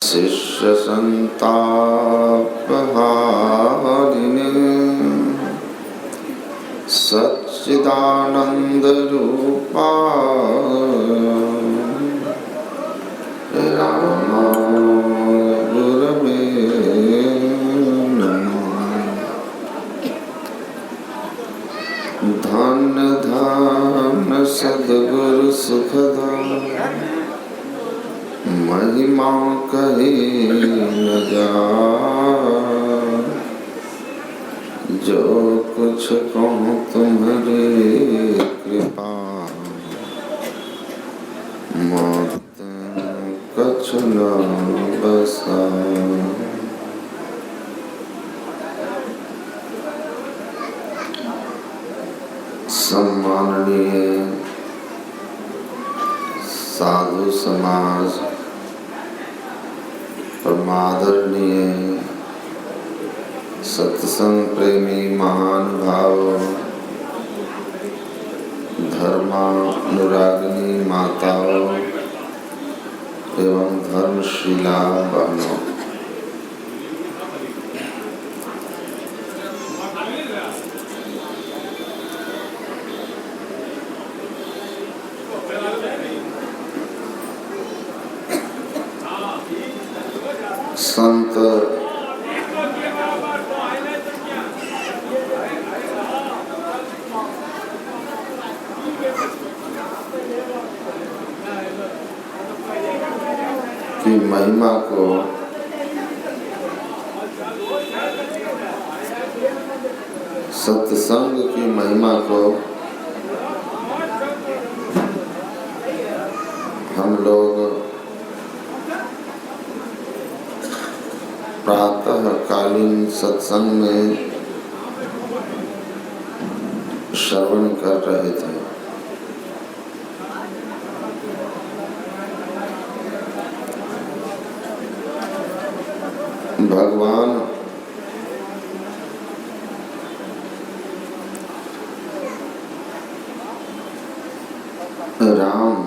शिष्य संतापहारिणे सच्चिदानंद रूपाय रामाय गुरवे नमः। धन्य धन्य सद्गुरु सुखदाय महिमा कही न जाए। जो कुछ कहूँ तुम्हारी कृपा मत कछ न बसाए। सम्माननीय साधु समाज, परमादरणीय सत्संग प्रेमी महानुभाव, धर्मानुरागिनी माताओं एवं धर्मशीला बहनों, संत की महिमा को सत्संग की महिमा को हम लोग प्रातः कालीन सत्संग में श्रवण कर रहे थे। भगवान राम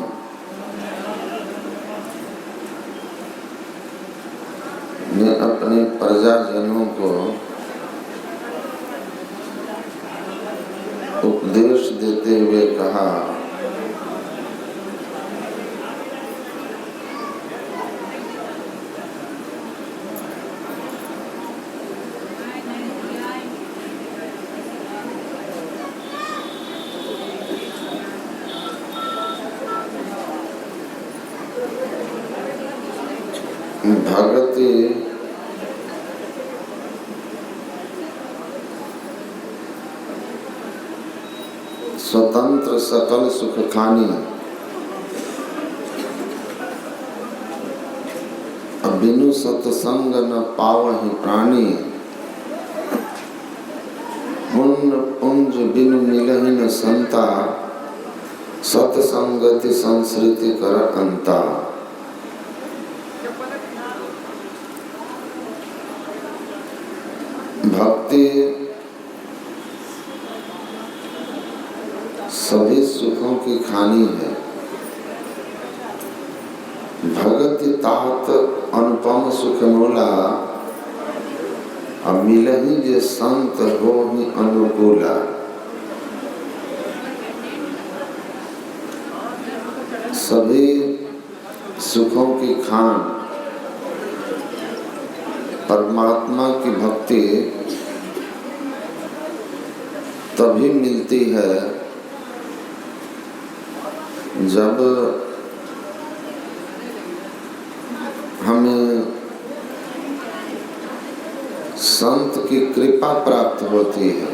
ने अपने प्रजाजनों को उपदेश देते हुए कहा, भगति स्वतंत्र सकल सुख खानी, बिनु सत्संग न पावहि प्राणी। पुण्य पुंज बिनु मिलहि न संता, सत्संगति संसृति कर अंता। भक्ति सभी सुखों की खानी है। भगति तात अनुपम सुख मोला, अब मिलहि जे संत हो ही अनुकूला। सभी सुखों की खान परमात्मा की भक्ति तभी मिलती है जब हमें संत की कृपा प्राप्त होती है।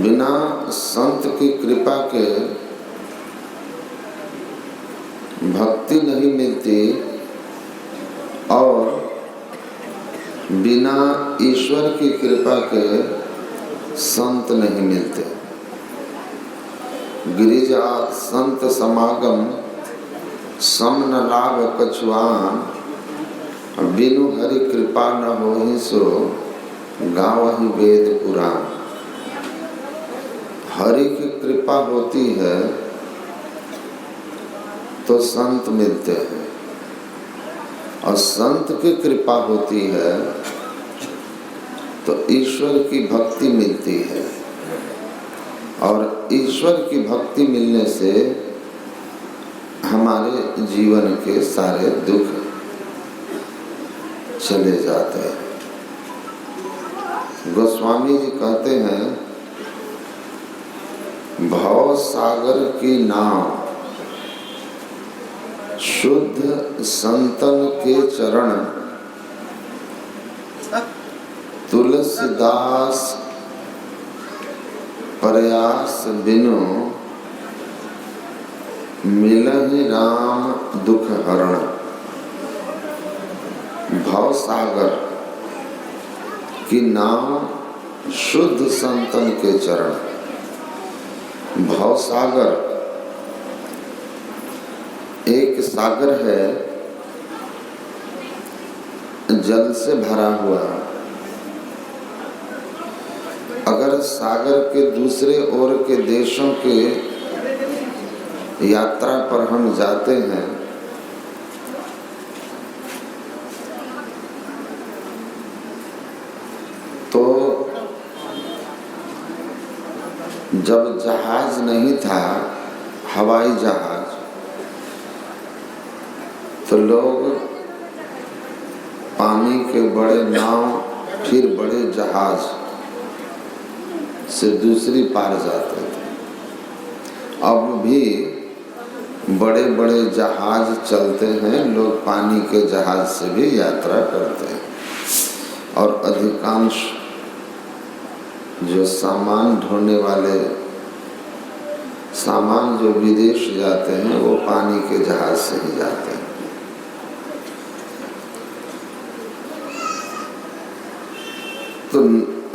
बिना संत की कृपा के भक्ति नहीं मिलती और बिना ईश्वर की कृपा के संत नहीं मिलते। गिरिजा संत समागम सम न लाभ कछुआन, बिनु हरि कृपा न होहि सो गावहि वेद पुराण। हरि की कृपा होती है तो संत मिलते हैं। और संत की कृपा होती है तो ईश्वर की भक्ति मिलती है, और ईश्वर की भक्ति मिलने से हमारे जीवन के सारे दुख चले जाते हैं। गोस्वामी जी कहते हैं, भव सागर की नाव शुद्ध संतन के चरण, तुलसीदास प्रयास बिनु मिलहि राम दुख हरण। भव सागर की नाव शुद्ध संतन के चरण। भव सागर एक सागर है जल से भरा हुआ। अगर सागर के दूसरे ओर के देशों के यात्रा पर हम जाते हैं तो जब जहाज नहीं था, हवाई जहाज, तो लोग पानी के बड़े नाव फिर बड़े जहाज से दूसरी पार जाते थे। अब भी बड़े बड़े जहाज चलते हैं, लोग पानी के जहाज से भी यात्रा करते हैं, और अधिकांश जो सामान ढोने वाले सामान जो विदेश जाते हैं वो पानी के जहाज से ही जाते हैं। तो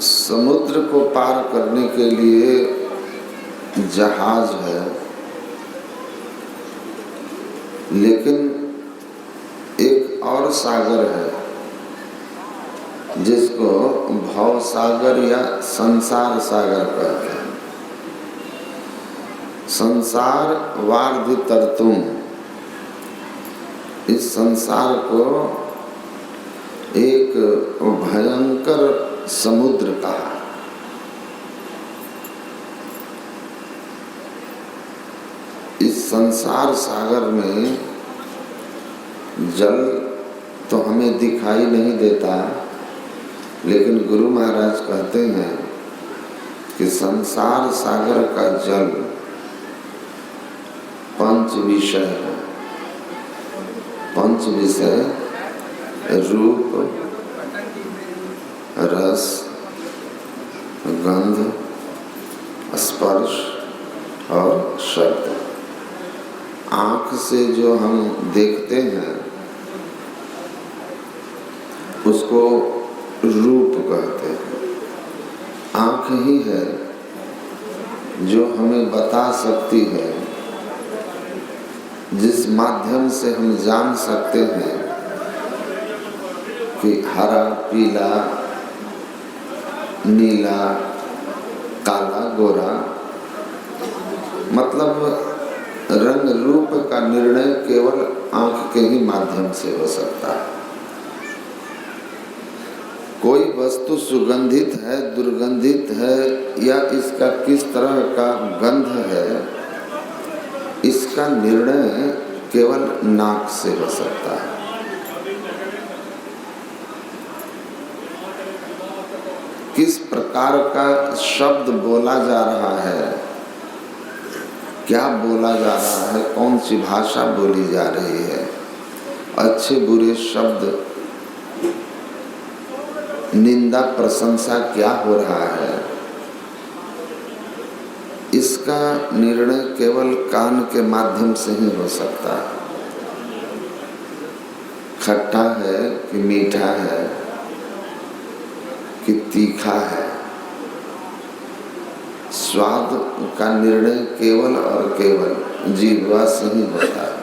समुद्र को पार करने के लिए जहाज है, लेकिन एक और सागर है जिसको भव सागर या संसार सागर कहते हैं। संसार वार्धि तरतुम, इस संसार को एक भयंकर समुद्र कहा। इस संसार सागर में जल तो हमें दिखाई नहीं देता, लेकिन गुरु महाराज कहते हैं कि संसार सागर का जल पंच विषय है। पंच विषय रूप, रस, गंध, स्पर्श और शब्द। आँख से जो हम देखते हैं उसको रूप कहते हैं। आँख ही है जो हमें बता सकती है, जिस माध्यम से हम जान सकते हैं कि हरा, पीला, नीला, काला, गोरा, मतलब रंग रूप का निर्णय केवल आँख के ही माध्यम से हो सकता है। कोई वस्तु सुगंधित है, दुर्गंधित है, या इसका किस तरह का गंध है, इसका निर्णय केवल नाक से हो सकता है। किस प्रकार का शब्द बोला जा रहा है, क्या बोला जा रहा है, कौन सी भाषा बोली जा रही है, अच्छे बुरे शब्द, निंदा प्रशंसा क्या हो रहा है, इसका निर्णय केवल कान के माध्यम से ही हो सकता है। खट्टा है कि मीठा है कि तीखा है, स्वाद का निर्णय केवल और केवल जीवा से ही होता है।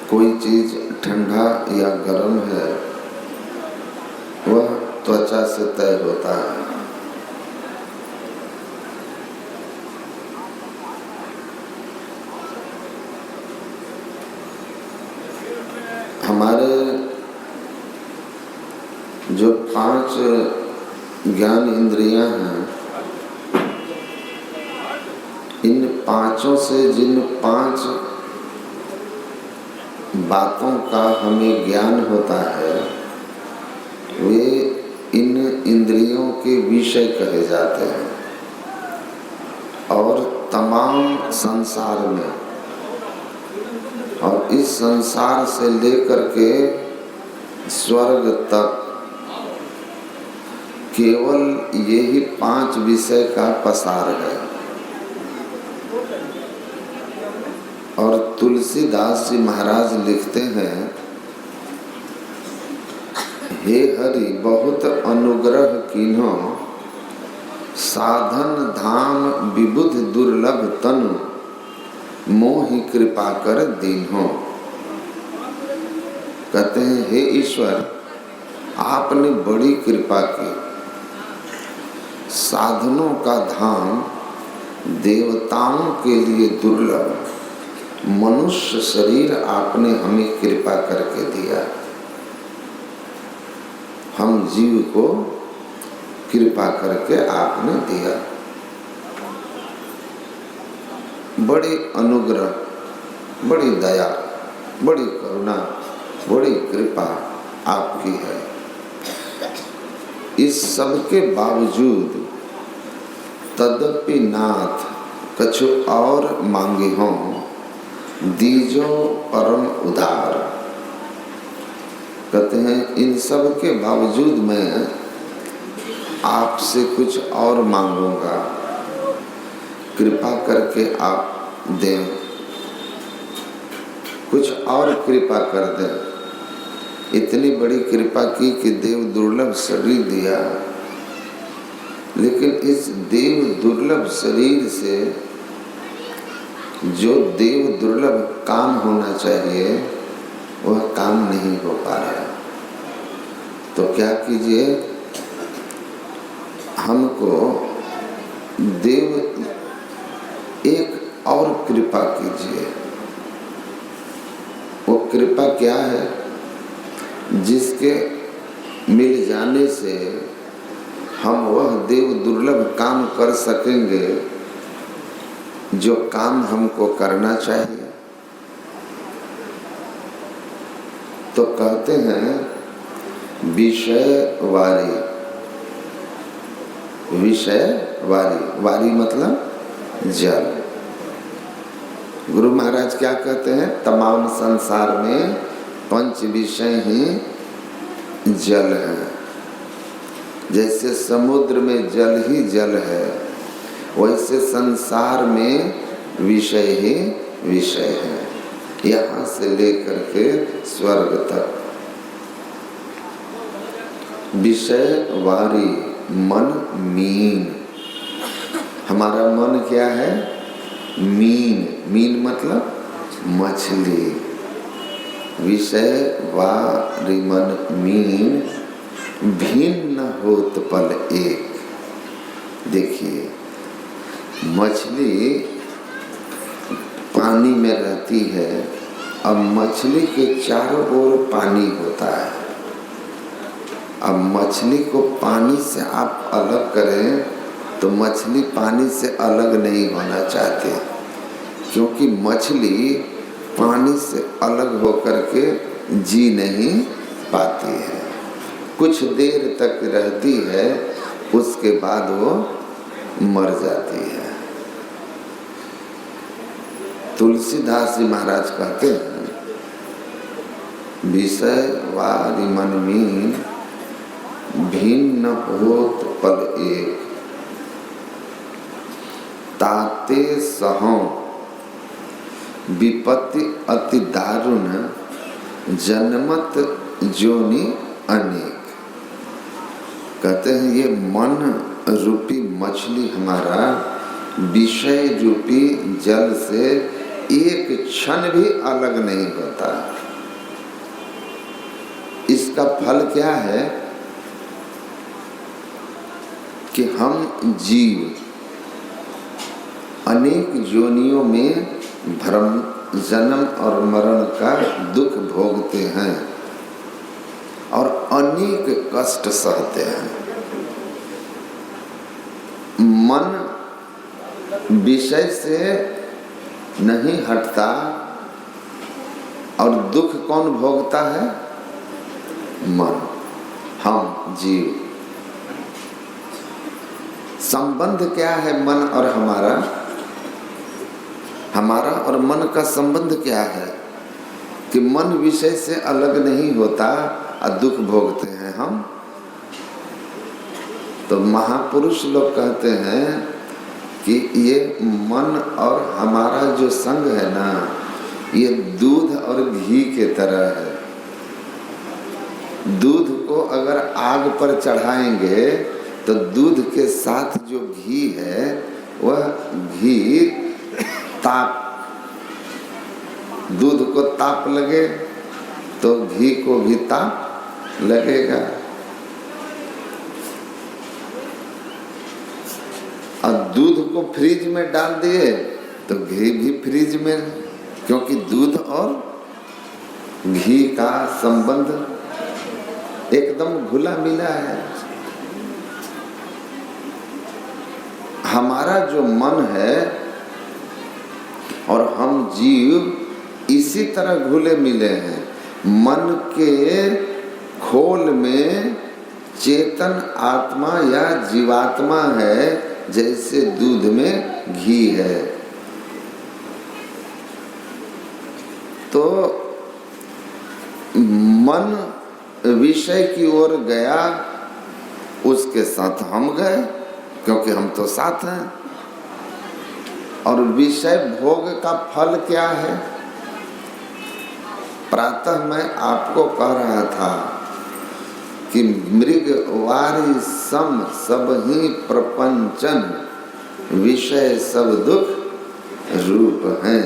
कोई चीज ठंडा या गर्म है वह त्वचा से तय होता है। हमारे जो 5 ज्ञान इंद्रियां हैं, इन पांचों से जिन 5 बातों का हमें ज्ञान होता है, वे इन इंद्रियों के विषय कहे जाते हैं। और तमाम संसार में, और इस संसार से लेकर के स्वर्ग तक केवल यही 5 विषय का पसार है। और तुलसीदास जी महाराज लिखते हैं, हे हरि बहुत अनुग्रह कीन्हो, साधन धाम विबुध दुर्लभ तनु, मोहि कृपा कर दीन्हो। कहते हैं, हे ईश्वर, आपने बड़ी कृपा की। साधनों का धाम देवताओं के लिए दुर्लभ मनुष्य शरीर आपने हमें कृपा करके दिया। हम जीव को कृपा करके आपने दिया। बड़ी अनुग्रह, बड़ी दया, बड़ी करुणा, बड़ी कृपा आपकी है। इस सब के बावजूद तदपि नाथ कछु और मांगे हों, दीजो परम उदार। कहते हैं, इन सब के बावजूद मैं आपसे कुछ और मांगूंगा, कृपा करके आप दें, कुछ और कृपा कर दें। इतनी बड़ी कृपा की कि देव दुर्लभ शरीर दिया, लेकिन इस देव दुर्लभ शरीर से जो देव दुर्लभ काम होना चाहिए वह काम नहीं हो पा रहा। तो क्या कीजिए, हमको देव एक और कृपा कीजिए। वो कृपा क्या है? जिसके मिल जाने से हम वह देव दुर्लभ काम कर सकेंगे जो काम हमको करना चाहिए। तो कहते हैं विषय वारी, विषय वारी, वारी मतलब जल। गुरु महाराज क्या कहते हैं? तमाम संसार में 5 विषय ही जल है। जैसे समुद्र में जल ही जल है, वैसे संसार में विषय ही विषय है, यहाँ से लेकर के स्वर्ग तक। विषय वारी मन मीन। हमारा मन क्या है? मीन। मीन मतलब मछली। विषय वारी मन मीन, भिन्न होत पल एक। देखिए, मछली पानी में रहती है, अब मछली के चारों ओर पानी होता है। अब मछली को पानी से आप अलग करें तो मछली पानी से अलग नहीं होना चाहती, क्योंकि मछली पानी से अलग होकर के जी नहीं पाती है। कुछ देर तक रहती है, उसके बाद वो मर जाती है। तुलसीदास जी महाराज कहते हैं, विषय वारी मन मीन, भिन्न होत पल एक। ताते सहों विपत्ति अति दारुण, जन्मत जोनि अनेक। कहते हैं, ये मन रूपी मछली हमारा विषय रूपी जल से एक क्षण भी अलग नहीं होता। इसका फल क्या है कि हम जीव अनेक योनियों में भ्रम जन्म और मरण का दुख भोगते हैं और अनेक कष्ट सहते हैं। मन विषय से नहीं हटता और दुख कौन भोगता है? मन, हम जीव। संबंध क्या है मन और हमारा? हमारा और मन का संबंध क्या है कि मन विषय से अलग नहीं होता और दुख भोगते हैं हम। तो महापुरुष लोग कहते हैं कि ये मन और हमारा जो संग है ना, ये दूध और घी के तरह है। दूध को अगर आग पर चढ़ाएंगे तो दूध के साथ जो घी है वह घी ताप, दूध को ताप लगे तो घी को भी ताप लगेगा। और दूध को फ्रिज में डाल दिए तो घी भी फ्रिज में, क्योंकि दूध और घी का संबंध एकदम घुला मिला है। हमारा जो मन है और हम जीव इसी तरह घुले मिले हैं। मन के खोल में चेतन आत्मा या जीवात्मा है, जैसे दूध में घी है। तो मन विषय की ओर गया, उसके साथ हम गए, क्योंकि हम तो साथ हैं। और विषय भोग का फल क्या है? प्रातः मैं आपको कह रहा था कि मृग वारी सम सब ही प्रपंचन, विषय सब दुख रूप हैं।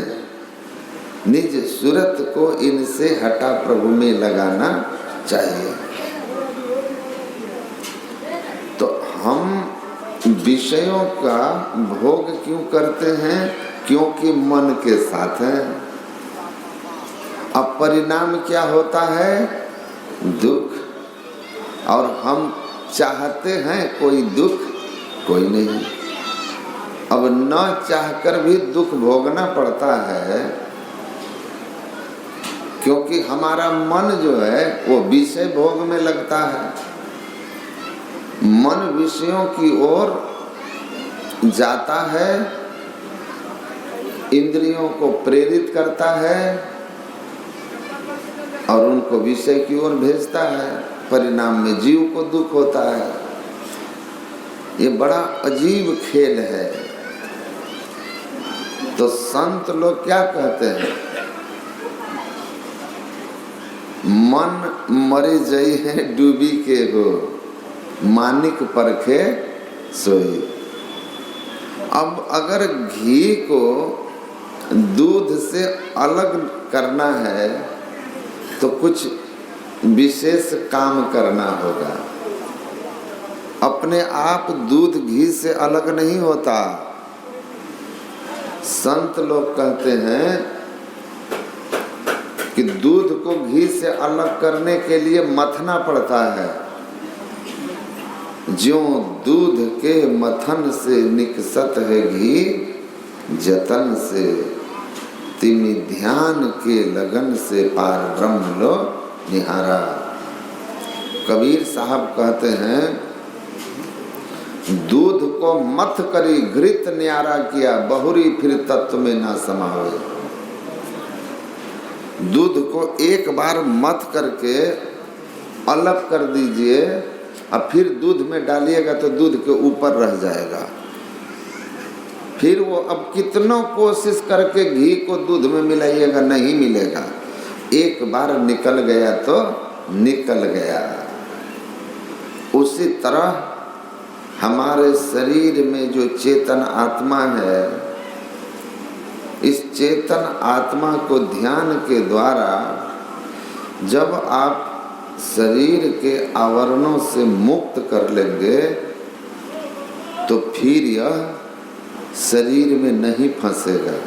निज सूरत को इनसे हटा प्रभु में लगाना चाहिए। तो हम विषयों का भोग क्यों करते हैं? क्योंकि मन के साथ हैं। अब परिणाम क्या होता है? दुख। और हम चाहते हैं कोई दुख? कोई नहीं। अब न चाहकर भी दुख भोगना पड़ता है, क्योंकि हमारा मन जो है वो विषय भोग में लगता है। मन विषयों की ओर जाता है, इंद्रियों को प्रेरित करता है और उनको विषय की ओर भेजता है। परिणाम में जीव को दुख होता है। ये बड़ा अजीब खेल है। तो संत लोग क्या कहते हैं? मन मरे जई है डूबी के हो, मानिक परखे सोई। अब अगर घी को दूध से अलग करना है तो कुछ विशेष काम करना होगा। अपने आप दूध घी से अलग नहीं होता। संत लोग कहते हैं कि दूध को घी से अलग करने के लिए मथना पड़ता है। ज्यों दूध के मथन से निकसत है घी, जतन से तिमि ध्यान के लगन से पार ब्रह्म लो निहारा। कबीर साहब कहते हैं, दूध को मथ करी घृत न्यारा किया, बहुरी फिर तत्व में ना समावे। दूध को एक बार मथ करके अलग कर दीजिए और फिर दूध में डालिएगा तो दूध के ऊपर रह जाएगा। फिर वो अब कितनों कोशिश करके घी को दूध में मिलाइएगा, नहीं मिलेगा। एक बार निकल गया तो निकल गया। उसी तरह हमारे शरीर में जो चेतन आत्मा है, इस चेतन आत्मा को ध्यान के द्वारा जब आप शरीर के आवरणों से मुक्त कर लेंगे तो फिर यह शरीर में नहीं फंसेगा।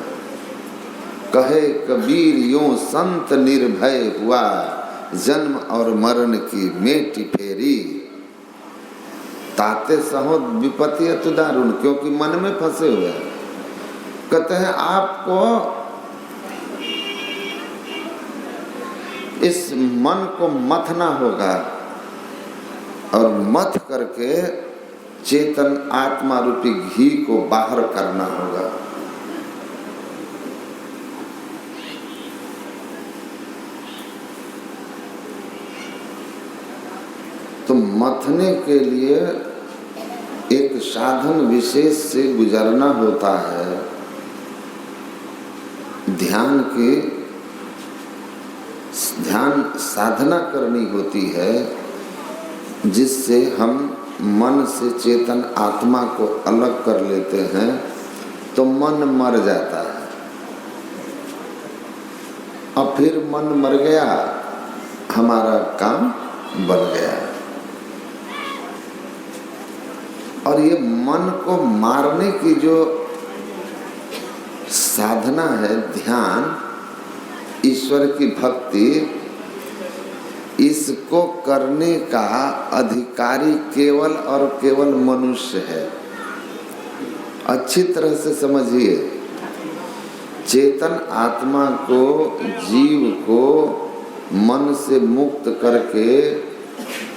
कहे कबीर यूं संत निर्भय हुआ, जन्म और मरण की मेटी फेरी। ताते सहो विपत्ति अति दारुण, क्योंकि मन में फंसे हुए हैं। कहते हैं आपको इस मन को मथना होगा और मथ करके चेतन आत्मा रूपी घी को बाहर करना होगा। तो मथने के लिए एक साधन विशेष से गुजरना होता है। ध्यान साधना करनी होती है, जिससे हम मन से चेतन आत्मा को अलग कर लेते हैं, तो मन मर जाता है। अब फिर मन मर गया, हमारा काम बन गया। और ये मन को मारने की जो साधना है, ध्यान, ईश्वर की भक्ति, इसको करने का अधिकारी केवल और केवल मनुष्य है। अच्छी तरह से समझिए, चेतन आत्मा को, जीव को मन से मुक्त करके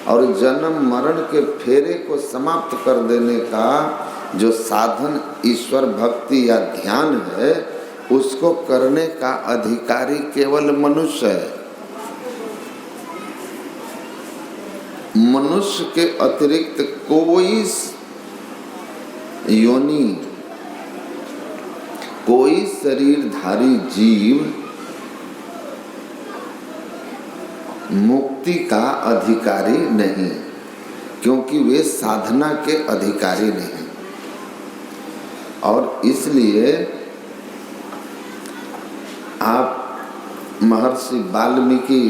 और जन्म मरण के फेरे को समाप्त कर देने का जो साधन ईश्वर भक्ति या ध्यान है, उसको करने का अधिकारी केवल मनुष्य है। मनुष्य के अतिरिक्त कोई योनि, कोई शरीरधारी जीव मुक्ति का अधिकारी नहीं, क्योंकि वे साधना के अधिकारी नहीं। और इसलिए आप महर्षि वाल्मीकि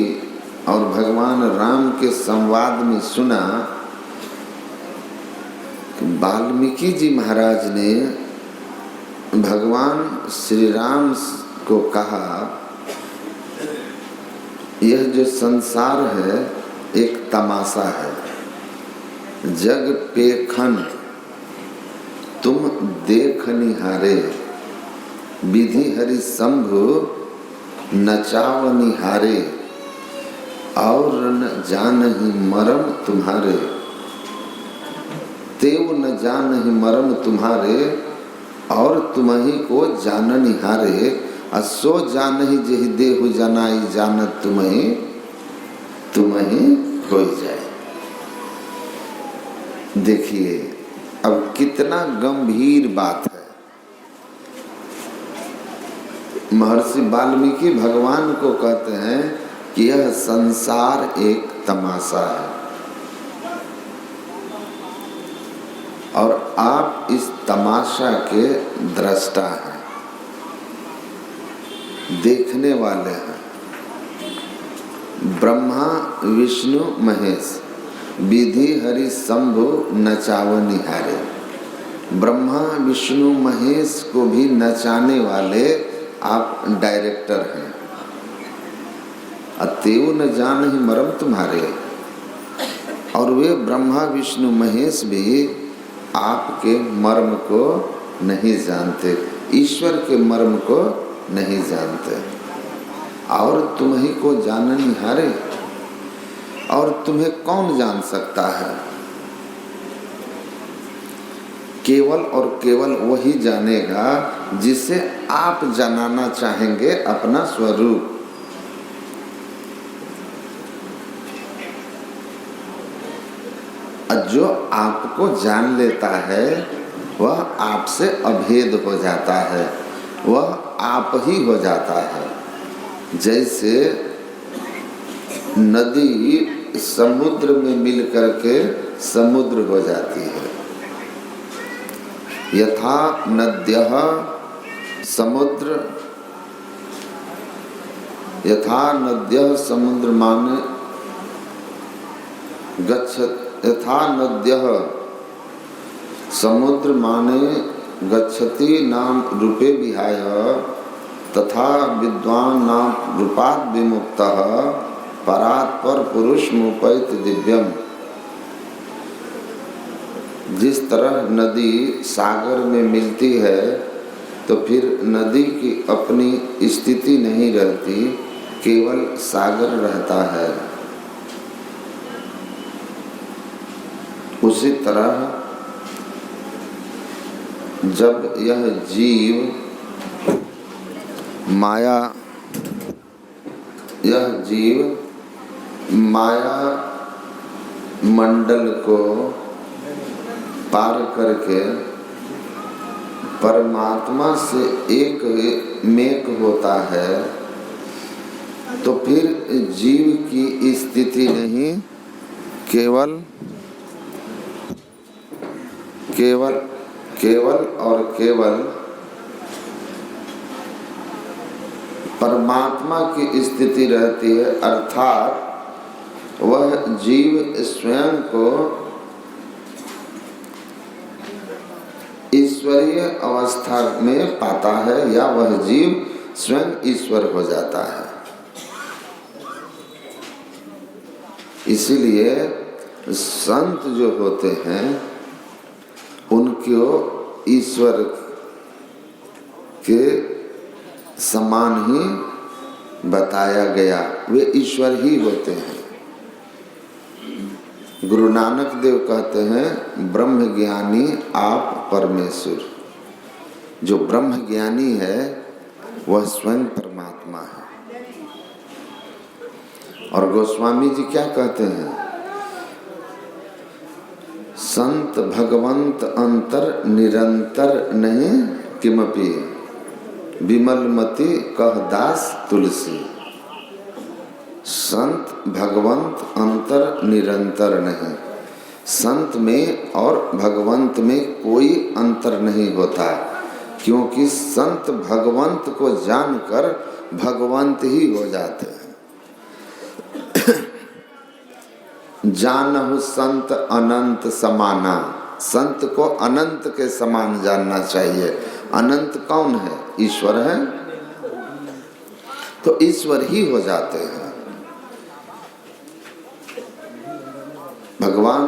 और भगवान राम के संवाद में सुना कि वाल्मीकि जी महाराज ने भगवान श्री राम को कहा, यह जो संसार है एक तमाशा है, जग पेखन तुम देख निहारे, विधि हरि शंभु नचाव निहारे, और न जानहि मरम तुम्हारे, तेव न जानहि मरम तुम्हारे, और तुम्हि को जान निहारे, असो जानहि जेहि देहु जनाई जानत तुम्हि हो जाए। देखिए अब कितना गंभीर बात है। महर्षि वाल्मीकि भगवान को कहते हैं कि यह संसार एक तमाशा है और आप इस तमाशा के दृष्टा हैं, देखने वाले हैं। ब्रह्मा विष्णु महेश, विधि हरि शंभु नचाव निहारे। ब्रह्मा विष्णु महेश को भी नचाने वाले आप डायरेक्टर हैं। अतएव न जानहि मरम तुम्हारे, और वे ब्रह्मा विष्णु महेश भी आपके मर्म को नहीं जानते, ईश्वर के मर्म को नहीं जानते। और तुम्ही को जान निहारे, और तुम्हें कौन जान सकता है? केवल और केवल वही जानेगा जिसे आप जानना चाहेंगे अपना स्वरूप। जो आपको जान लेता है वह आपसे अभेद हो जाता है, वह आप ही हो जाता है। जैसे नदी समुद्र में मिल करके समुद्र हो जाती है। यथा नद्यः समुद्र, यथा नद्यः समुद्र माने गच्छत, यथा नद्यः समुद्र माने गच्छति नाम रूपे विहाय, तथा विद्वान नाम रूपात् विमुक्तः परात् पर पुरुष मुपैत दिव्यम। जिस तरह नदी सागर में मिलती है तो फिर नदी की अपनी स्थिति नहीं रहती, केवल सागर रहता है। उसी तरह जब यह जीव माया मंडल को पार करके परमात्मा से एक मेक होता है तो फिर जीव की स्थिति नहीं, केवल और केवल परमात्मा की स्थिति रहती है। अर्थात वह जीव स्वयं को ईश्वरीय अवस्था में पाता है या वह जीव स्वयं ईश्वर हो जाता है। इसीलिए संत जो होते हैं उनको ईश्वर के समान ही बताया गया, वे ईश्वर ही होते हैं। गुरु नानक देव कहते हैं ब्रह्म ज्ञानी आप परमेश्वर। जो ब्रह्म ज्ञानी है वह स्वयं परमात्मा है। और गोस्वामी जी क्या कहते हैं, संत भगवंत अंतर निरंतर नहीं किमपि, विमलमति कह दास तुलसी। संत भगवंत अंतर निरंतर नहीं, संत में और भगवंत में कोई अंतर नहीं होता, क्योंकि संत भगवंत को जानकर भगवंत ही हो जाते हैं। जानहु संत अनंत समाना, संत को अनंत के समान जानना चाहिए। अनंत कौन है? ईश्वर है, तो ईश्वर ही हो जाते हैं। भगवान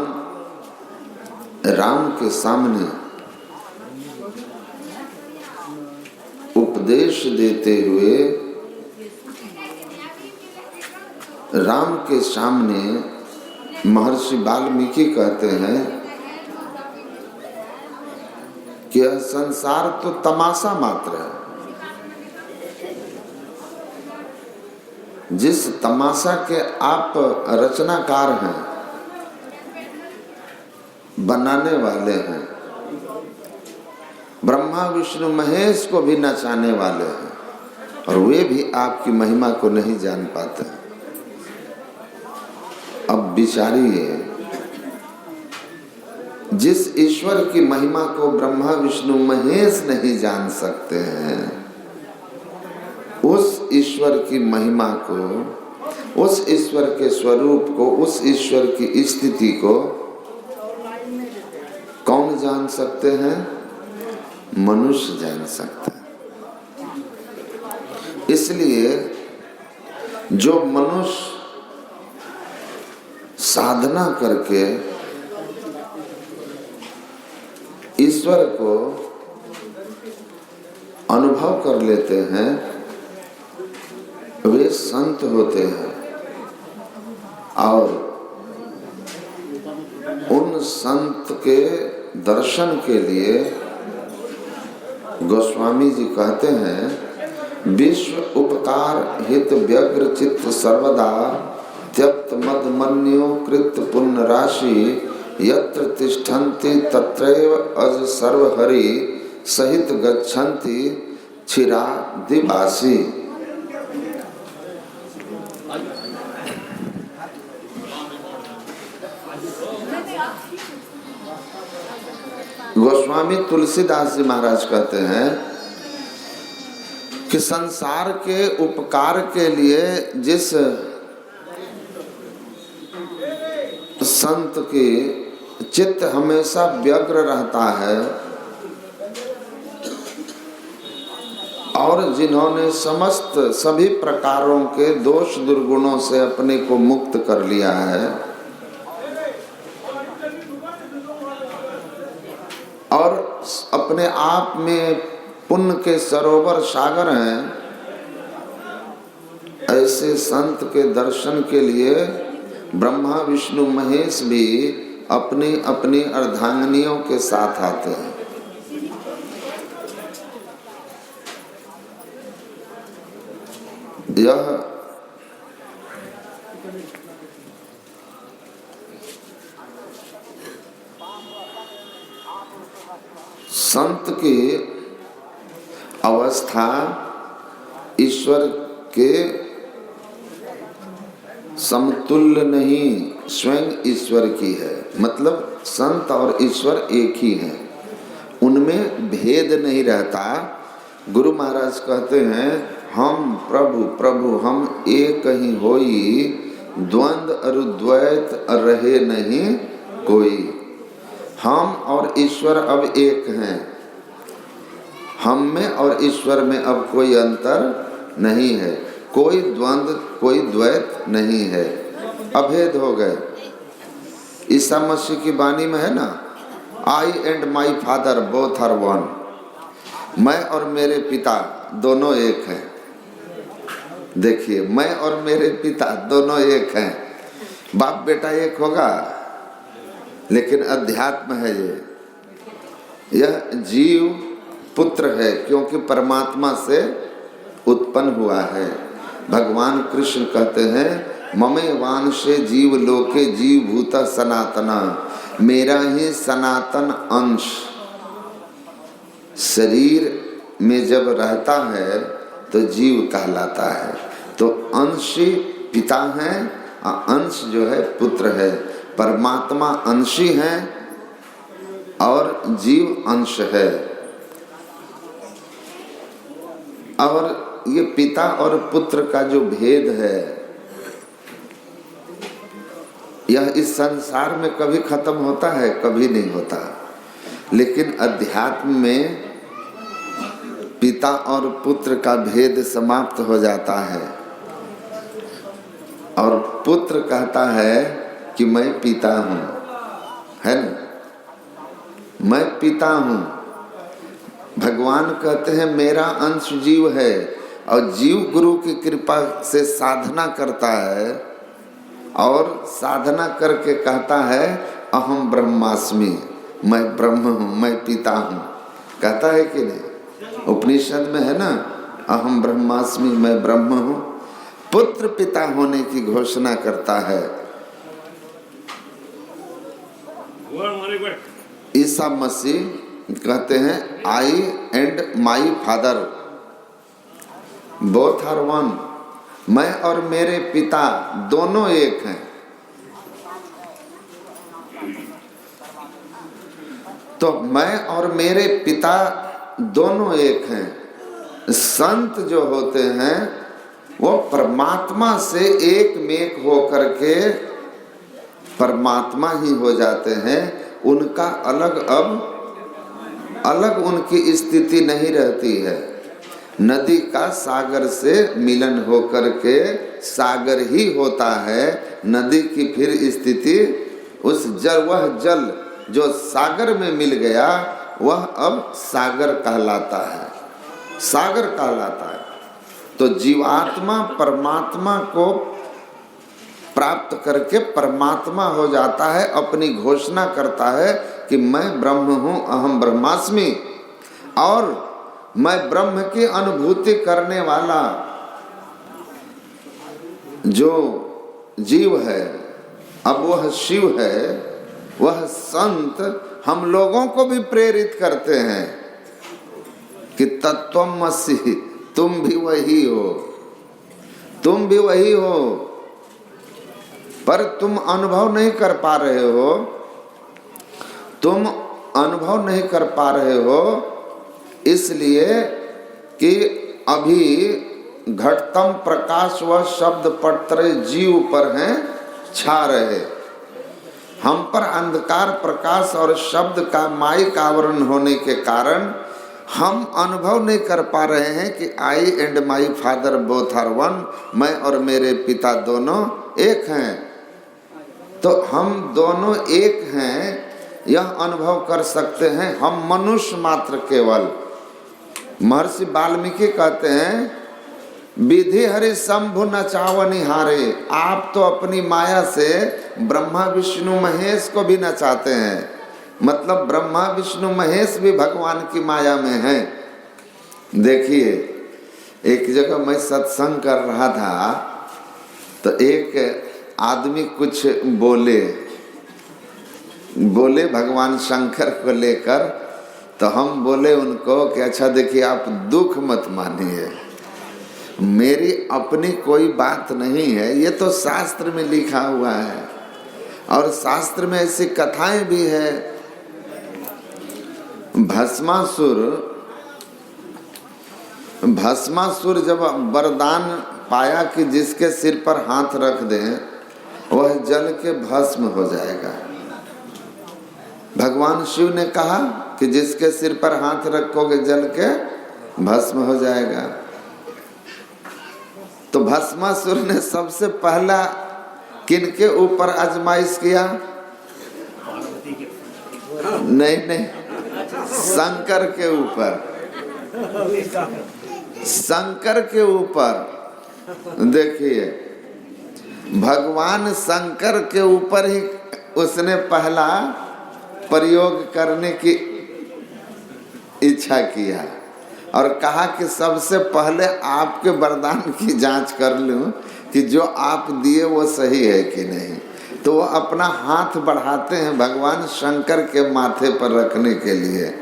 राम के सामने उपदेश देते हुए राम के सामने महर्षि वाल्मीकि कहते हैं कि यह संसार तो तमाशा मात्र है। जिस तमाशा के आप रचनाकार हैं, बनाने वाले हैं, ब्रह्मा विष्णु महेश को भी नचाने वाले हैं, और वे भी आपकी महिमा को नहीं जान पाते। अब विचारिए, जिस ईश्वर की महिमा को ब्रह्मा विष्णु महेश नहीं जान सकते हैं, उस ईश्वर की महिमा को, उस ईश्वर के स्वरूप को, उस ईश्वर की स्थिति को कौन जान सकते हैं? मनुष्य जान सकते हैं। इसलिए जो मनुष्य साधना करके ईश्वर को अनुभव कर लेते हैं, वे संत होते हैं। और उन संत के दर्शन के लिए गोस्वामी जी कहते हैं, विश्व उपकार हित व्यग्र चित्त सर्वदा त्यक्त मद मन्यो कृत पुण्य राशि यत्र तिष्ठन्ति तत्रैव अज सर्वहरि सहित गच्छन्ति क्षीरादिवासी। गोस्वामी तुलसीदास जी महाराज कहते हैं कि संसार के उपकार के लिए जिस संत की चित्त हमेशा व्यग्र रहता है और जिन्होंने समस्त सभी प्रकारों के दोष दुर्गुणों से अपने को मुक्त कर लिया है और अपने आप में पुण्य के सरोवर सागर हैं, ऐसे संत के दर्शन के लिए ब्रह्मा विष्णु महेश भी अपनी अपनी अर्धांगिनियों के साथ आते हैं। यह संत की अवस्था ईश्वर के समतुल्य नहीं, स्वयं ईश्वर की है। मतलब संत और ईश्वर एक ही है, उनमें भेद नहीं रहता। गुरु महाराज कहते हैं हम प्रभु प्रभु हम एक ही होई, द्वंद्व अरुद्वैत रहे नहीं कोई। हम और ईश्वर अब एक हैं, हम में और ईश्वर में अब कोई अंतर नहीं है, कोई द्वंद्व कोई द्वैत नहीं है, अभेद हो गए। ईसा मसीह की वाणी में है ना, I and my father both are one, मैं और मेरे पिता दोनों एक हैं। देखिए, मैं और मेरे पिता दोनों एक हैं। बाप बेटा एक होगा, लेकिन अध्यात्म है ये। यह जीव पुत्र है क्योंकि परमात्मा से उत्पन्न हुआ है। भगवान कृष्ण कहते हैं ममे वांशे जीव लोके जीव भूता सनातना, मेरा ही सनातन अंश शरीर में जब रहता है तो जीव कहलाता है। तो अंशी पिता है, अंश जो है पुत्र है। परमात्मा अंशी है और जीव अंश है। और ये पिता और पुत्र का जो भेद है, यह इस संसार में कभी खत्म होता है? कभी नहीं होता। लेकिन अध्यात्म में पिता और पुत्र का भेद समाप्त हो जाता है और पुत्र कहता है कि मैं पिता हूँ, है ना, मैं पिता हूँ। भगवान कहते हैं मेरा अंश जीव है और जीव गुरु की कृपा से साधना करता है और साधना करके कहता है अहम ब्रह्मास्मि, मैं ब्रह्म हूँ, मैं पिता हूँ। कहता है कि नहीं? उपनिषद में है ना, अहम ब्रह्मास्मि, मैं ब्रह्म हूँ। पुत्र पिता होने की घोषणा करता है। ईसा मसीह कहते हैं I and my father both are one, मैं और मेरे पिता दोनों एक हैं। तो मैं और मेरे पिता दोनों एक हैं। संत जो होते हैं वो परमात्मा से एक मेक हो करके परमात्मा ही हो जाते हैं। उनका अलग उनकी स्थिति नहीं रहती है। नदी का सागर से मिलन हो करके सागर ही होता है। नदी की फिर स्थिति उस वह जल जो सागर में मिल गया वह अब सागर कहलाता है, सागर कहलाता है। तो जीवात्मा परमात्मा को प्राप्त करके परमात्मा हो जाता है, अपनी घोषणा करता है कि मैं ब्रह्म हूँ, अहम ब्रह्मास्मि। और मैं ब्रह्म की अनुभूति करने वाला जो जीव है, अब वह शिव है, वह संत हम लोगों को भी प्रेरित करते हैं कि तत्त्वमसि, तुम भी वही हो, तुम भी वही हो, पर तुम अनुभव नहीं कर पा रहे हो। तुम अनुभव नहीं कर पा रहे हो इसलिए कि अभी घटतम प्रकाश व शब्द पत्र जीव पर हैं छा रहे। हम पर अंधकार प्रकाश और शब्द का माइक आवरण होने के कारण हम अनुभव नहीं कर पा रहे हैं कि I and my father both are one, मैं और मेरे पिता दोनों एक हैं। तो हम दोनों एक हैं यह अनुभव कर सकते हैं हम मनुष्य मात्र केवल। महर्षि वाल्मीकि कहते हैं विधि हरि शंभु नचाव निहारे। आप तो अपनी माया से ब्रह्मा विष्णु महेश को भी नचाते हैं, मतलब ब्रह्मा विष्णु महेश भी भगवान की माया में हैं। देखिए एक जगह मैं सत्संग कर रहा था तो एक आदमी कुछ बोले भगवान शंकर को लेकर, तो हम बोले उनको कि अच्छा देखिए आप दुख मत मानिए, मेरी अपनी कोई बात नहीं है, ये तो शास्त्र में लिखा हुआ है और शास्त्र में ऐसी कथाएं भी है। भस्मासुर जब वरदान पाया कि जिसके सिर पर हाथ रख दें वह जल के भस्म हो जाएगा, भगवान शिव ने कहा कि जिसके सिर पर हाथ रखोगे जल के भस्म हो जाएगा। तो भस्मासुर ने सबसे पहला किनके ऊपर आजमाइश किया? नहीं, शंकर के ऊपर। शंकर के ऊपर देखिए, भगवान शंकर के ऊपर ही उसने पहला प्रयोग करने की इच्छा किया और कहा कि सबसे पहले आपके वरदान की जांच कर लूं कि जो आप दिए वो सही है कि नहीं। तो वो अपना हाथ बढ़ाते हैं भगवान शंकर के माथे पर रखने के लिए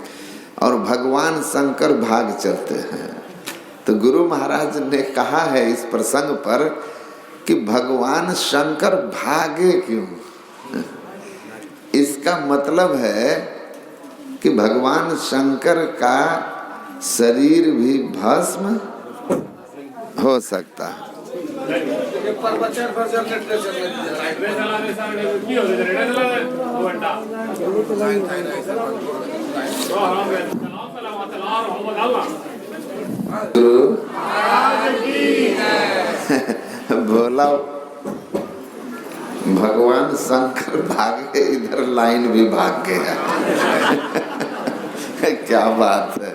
और भगवान शंकर भाग चलते हैं। तो गुरु महाराज ने कहा है इस प्रसंग पर कि भगवान शंकर भागे क्यों? इसका मतलब है कि भगवान शंकर का शरीर भी भस्म हो सकता है। बोला भगवान शंकर भागे, इधर लाइन भी भाग गया। क्या बात है।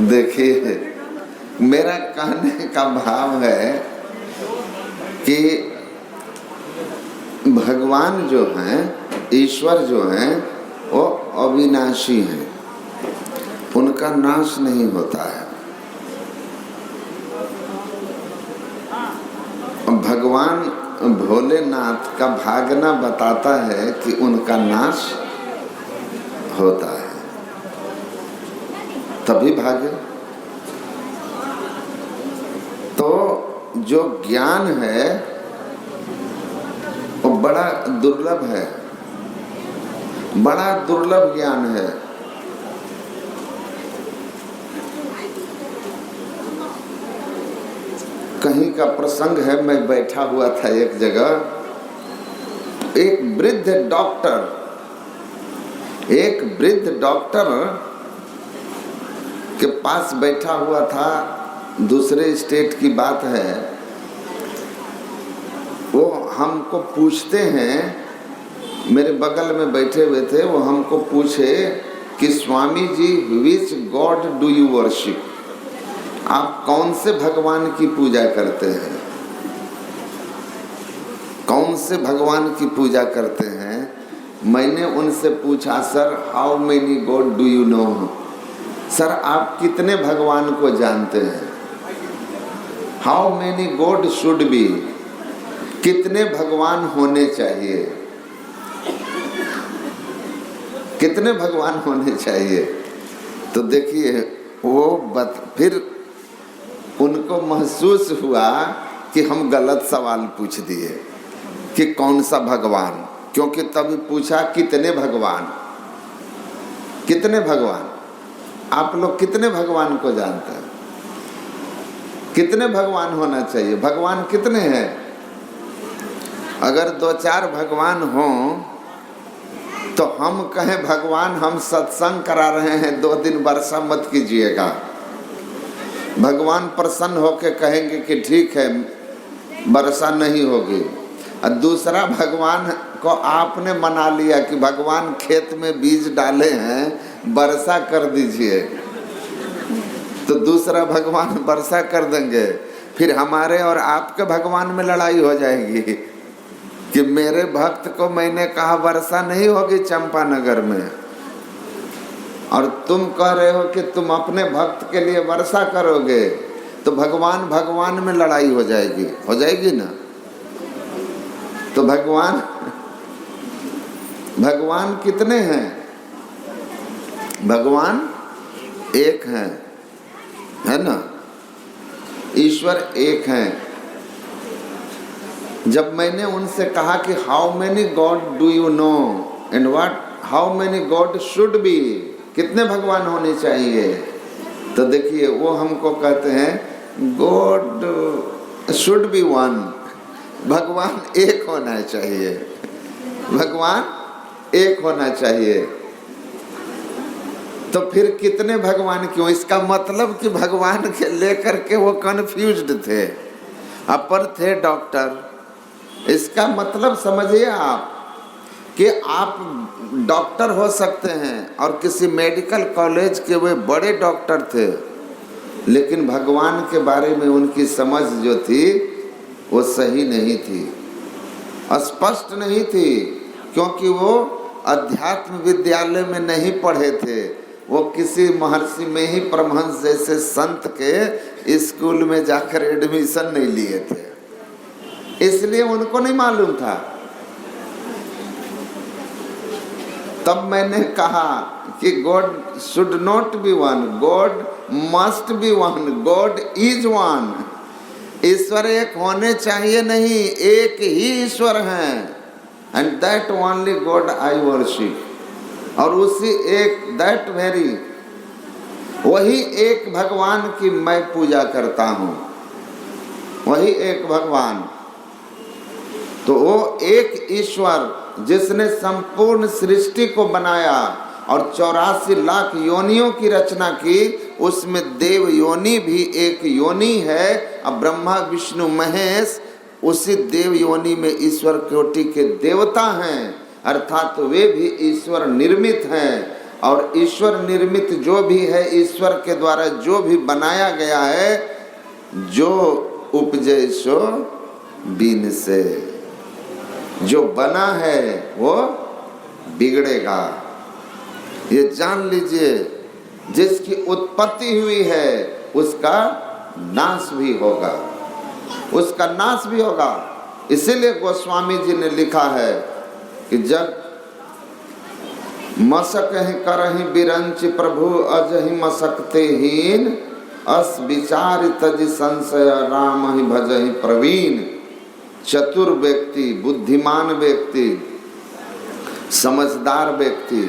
देखिए मेरा कहने का भाव है कि भगवान जो हैं, ईश्वर जो हैं, वो अविनाशी हैं, उनका नाश नहीं होता है। भगवान भोलेनाथ का भागना बताता है कि उनका नाश होता है, तभी भागे। तो जो ज्ञान है वो बड़ा दुर्लभ है, बड़ा दुर्लभ ज्ञान है। कहीं का प्रसंग है, मैं बैठा हुआ था एक जगह, एक वृद्ध डॉक्टर के पास बैठा हुआ था, दूसरे स्टेट की बात है। वो हमको पूछते हैं, मेरे बगल में बैठे हुए थे, वो हमको पूछे कि Swami ji which God do you worship? आप कौन से भगवान की पूजा करते हैं? कौन से भगवान की पूजा करते हैं? मैंने उनसे पूछा sir how many God do you know? Sir आप कितने भगवान को जानते हैं? How many God should be? कितने भगवान होने चाहिए? कितने भगवान होने चाहिए? तो देखिए वो फिर उनको महसूस हुआ कि हम गलत सवाल पूछ दिए कि कौन सा भगवान, क्योंकि तभी पूछा कितने भगवान। कितने भगवान? आप लोग कितने भगवान को जानते हैं? कितने भगवान होना चाहिए? भगवान कितने हैं? अगर 2-4 भगवान हों तो हम कहें भगवान हम सत्संग करा रहे हैं, 2 दिन वर्षा मत कीजिएगा, भगवान प्रसन्न होकर कहेंगे कि ठीक है वर्षा नहीं होगी। और दूसरा भगवान को आपने मना लिया कि भगवान खेत में बीज डाले हैं वर्षा कर दीजिए, तो दूसरा भगवान वर्षा कर देंगे, फिर हमारे और आपके भगवान में लड़ाई हो जाएगी कि मेरे भक्त को मैंने कहा वर्षा नहीं होगी चंपानगर में, और तुम कह रहे हो कि तुम अपने भक्त के लिए वर्षा करोगे, तो भगवान में लड़ाई हो जाएगी ना। तो भगवान कितने हैं? भगवान एक हैं, है ना, ईश्वर एक हैं। जब मैंने उनसे कहा कि how many God do you know and how many God should be, कितने भगवान होने चाहिए, तो देखिए वो हमको कहते हैं गॉड शुड बी वन, भगवान एक होना चाहिए, भगवान एक होना चाहिए। तो फिर कितने भगवान क्यों? इसका मतलब कि भगवान के लेकर के वो कन्फ्यूज्ड थे, अपर थे डॉक्टर। इसका मतलब समझिए आप कि आप डॉक्टर हो सकते हैं और किसी मेडिकल कॉलेज के वे बड़े डॉक्टर थे, लेकिन भगवान के बारे में उनकी समझ जो थी वो सही नहीं थी, स्पष्ट नहीं थी, क्योंकि वो अध्यात्म विद्यालय में नहीं पढ़े थे, वो किसी महर्षि में ही परमहंस जैसे संत के स्कूल में जाकर एडमिशन नहीं लिए थे, इसलिए उनको नहीं मालूम था। तब मैंने कहा कि God should not be one, God must be one, God is one. ईश्वर एक होने चाहिए नहीं, एक ही ईश्वर हैं, and that only God I worship. और उसी एक दैट वेरी, वही एक भगवान की मैं पूजा करता हूँ, वही एक भगवान। तो वो एक ईश्वर जिसने संपूर्ण सृष्टि को बनाया और 84 लाख योनियों की रचना की, उसमें देव योनि भी एक योनि है, और ब्रह्मा विष्णु महेश उसी देव योनि में ईश्वर कोटि के देवता हैं, अर्थात वे भी ईश्वर निर्मित हैं। और ईश्वर निर्मित जो भी है, ईश्वर के द्वारा जो भी बनाया गया है, जो उपजे सो बीन से, जो बना है वो बिगड़ेगा, ये जान लीजिए। जिसकी उत्पत्ति हुई है उसका नाश भी होगा, उसका नाश भी होगा। इसीलिए गोस्वामी जी ने लिखा है कि जब मसक करहि बिरंच प्रभु अजहि मसकते हीन, अस विचार तज संशय राम ही भजहि प्रवीण। चतुर व्यक्ति, बुद्धिमान व्यक्ति, समझदार व्यक्ति,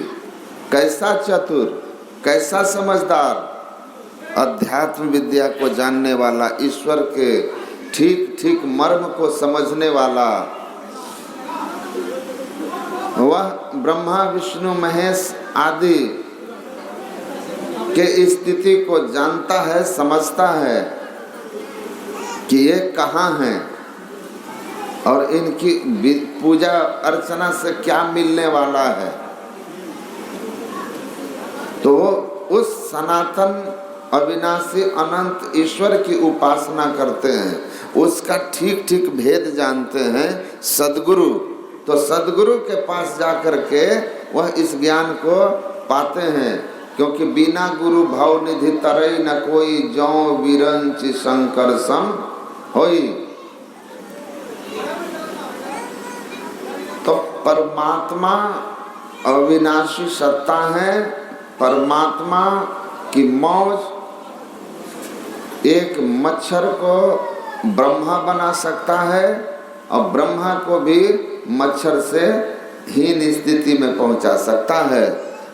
कैसा चतुर, कैसा समझदार? अध्यात्म विद्या को जानने वाला, ईश्वर के ठीक ठीक मर्म को समझने वाला, वह ब्रह्मा विष्णु महेश आदि के स्थिति को जानता है, समझता है कि ये कहाँ हैं और इनकी पूजा अर्चना से क्या मिलने वाला है। तो वो उस सनातन अविनाशी अनंत ईश्वर की उपासना करते हैं, उसका ठीक ठीक भेद जानते हैं सद्गुरु। तो सद्गुरु के पास जाकर के वह इस ज्ञान को पाते हैं, क्योंकि बिना गुरु भाव निधि तरई न कोई, जौ विरंच शंकर सम होई। तो परमात्मा अविनाशी सत्ता है, परमात्मा की मौज एक मच्छर को ब्रह्मा बना सकता है और ब्रह्मा को भी मच्छर से हीन स्थिति में पहुंचा सकता है।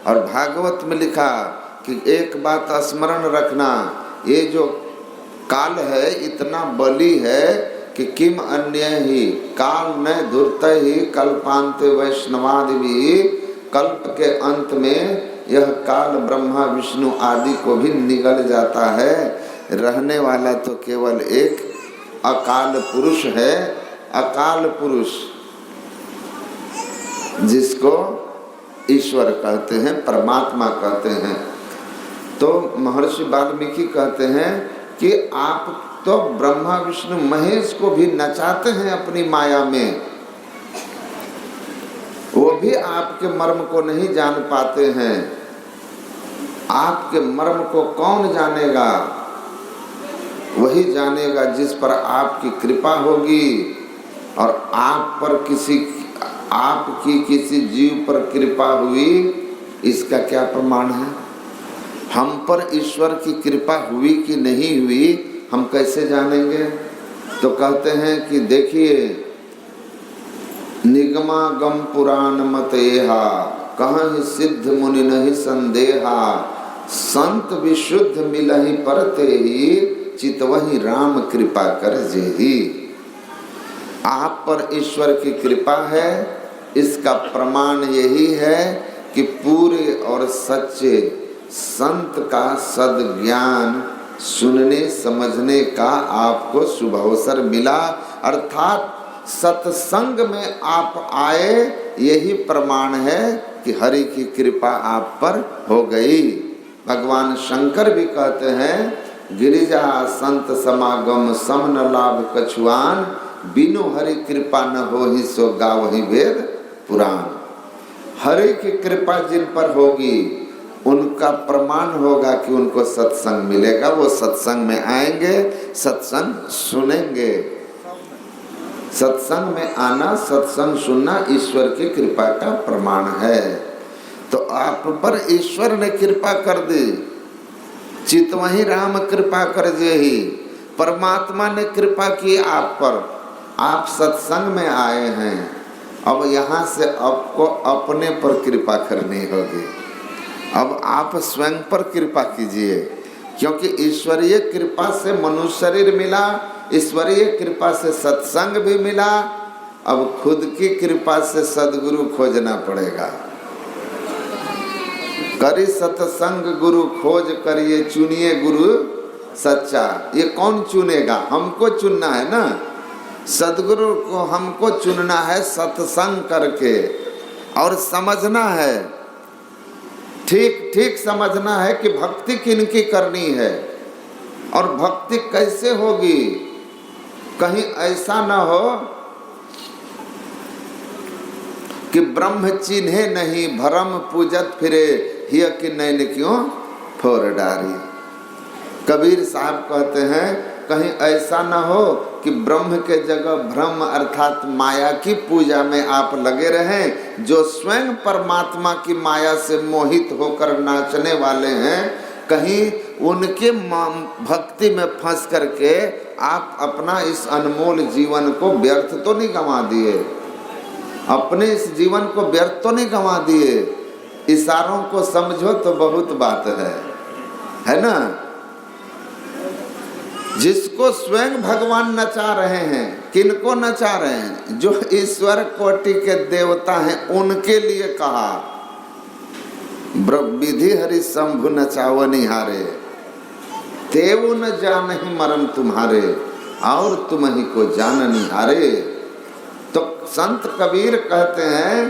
और भागवत में लिखा कि एक बात स्मरण रखना, ये जो काल है इतना बली है कि किम अन्य ही काल न धुरत ही कल्पांते वैष्णवादि भी कल्प के अंत में यह काल ब्रह्मा विष्णु आदि को भी निगल जाता है। रहने वाला तो केवल एक अकाल पुरुष है। अकाल पुरुष जिसको ईश्वर कहते हैं, परमात्मा कहते हैं। तो महर्षि वाल्मीकि कहते हैं कि आप तो ब्रह्मा विष्णु महेश को भी नचाते हैं अपनी माया में, वो भी आपके मर्म को नहीं जान पाते हैं। आपके मर्म को कौन जानेगा? वही जानेगा जिस पर आपकी कृपा होगी। और आपकी किसी जीव पर कृपा हुई, इसका क्या प्रमाण है? हम पर ईश्वर की कृपा हुई कि नहीं हुई, हम कैसे जानेंगे? तो कहते हैं कि देखिए, निगमागम पुराण मत एहा, कहहि सिद्ध मुनि नहीं संदेहा, संत विशुद्ध मिलहि परते ही, चितवहि राम कृपा कर जेहि। आप पर ईश्वर की कृपा है, इसका प्रमाण यही है कि पूरे और सच्चे संत का सद्ज्ञान सुनने समझने का आपको शुभ अवसर मिला, अर्थात सत्संग में आप आए, यही प्रमाण है कि हरि की कृपा आप पर हो गई। भगवान शंकर भी कहते हैं, गिरिजा संत समागम सम न लाभ कछुआन, बिनु हरि कृपा न होहि सो गावहि वेद पुराण। हरि की कृपा जिन पर होगी उनका प्रमाण होगा कि उनको सत्संग मिलेगा। वो सत्संग में आएंगे, सत्संग सुनेंगे। सत्संग में आना, सत्संग सुनना ईश्वर की कृपा का प्रमाण है। तो आप पर ईश्वर ने कृपा कर दी, चितवहि राम कृपा कर जेहि। परमात्मा ने कृपा की आप पर, आप सत्संग में आए हैं। अब यहाँ से आपको अपने पर कृपा करनी होगी। अब आप स्वयं पर कृपा कीजिए, क्योंकि ईश्वरीय कृपा से मनुष्य शरीर मिला, ईश्वरीय कृपा से सत्संग भी मिला। अब खुद की कृपा से सद्गुरु खोजना पड़ेगा। करी सत्संग गुरु खोज करिए, चुनिए गुरु सच्चा। ये कौन चुनेगा? हमको चुनना है ना। सद्गुरु को हमको चुनना है सत्संग करके, और समझना है, ठीक ठीक समझना है कि भक्ति किनकी करनी है और भक्ति कैसे होगी। कहीं ऐसा न हो कि ब्रह्म चिन्हे नहीं, भरम पूजत फिरे, हिय कि नैन क्यों फोर डारी। कबीर साहब कहते हैं, कहीं ऐसा न हो कि ब्रह्म के जगह भ्रम अर्थात माया की पूजा में आप लगे रहें। जो स्वयं परमात्मा की माया से मोहित होकर नाचने वाले हैं, कहीं उनके भक्ति में फंस करके आप अपना इस अनमोल जीवन को व्यर्थ तो नहीं गंवा दिए? अपने इस जीवन को व्यर्थ तो नहीं गंवा दिए? इशारों को समझो तो बहुत बात है ना। जिसको स्वयं भगवान नचा रहे हैं, किनको नचा रहे हैं? जो ईश्वर कोटि के देवता हैं, उनके लिए कहा, विधि हरि शंभु नचाव निहारे, तेऊ न जानहि मरम तुम्हारे, और तुम ही को जान निहारे। तो संत कबीर कहते हैं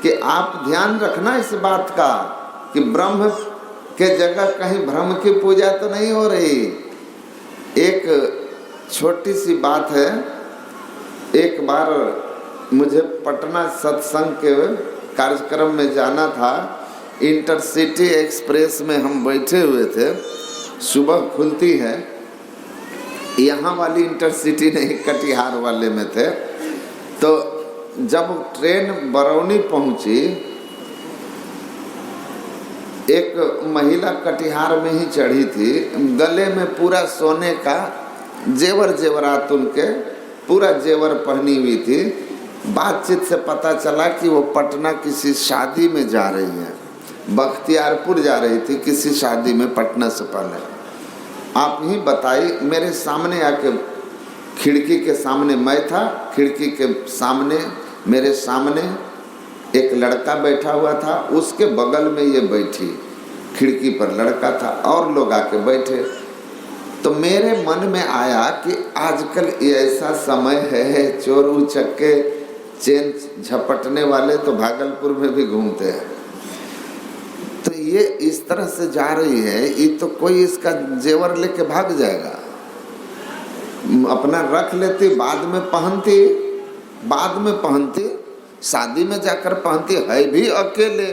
कि आप ध्यान रखना इस बात का कि ब्रह्म के जगह कहीं भ्रम की पूजा तो नहीं हो रही। एक छोटी सी बात है, एक बार मुझे पटना सत्संग के कार्यक्रम में जाना था। इंटरसिटी एक्सप्रेस में हम बैठे हुए थे, सुबह खुलती है। यहाँ वाली इंटरसिटी नहीं, कटिहार वाले में थे। तो जब ट्रेन बरौनी पहुँची, एक महिला कटिहार में ही चढ़ी थी, गले में पूरा सोने का जेवर जेवरात, उनके पूरा जेवर पहनी हुई थी। बातचीत से पता चला कि वो पटना किसी शादी में जा रही है, बख्तियारपुर जा रही थी किसी शादी में पटना से पहले। आप ही बताइए, मेरे सामने आके, खिड़की के सामने मैं था, खिड़की के सामने मेरे सामने एक लड़का बैठा हुआ था, उसके बगल में ये बैठी, खिड़की पर लड़का था और लोग आके बैठे। तो मेरे मन में आया कि आजकल ऐसा समय है, चोर उचक्के चेन झपटने वाले तो भागलपुर में भी घूमते हैं। तो ये इस तरह से जा रही है, ये तो कोई इसका जेवर लेके भाग जाएगा। अपना रख लेती, बाद में पहनती, शादी में जाकर पहनती, है भी अकेले।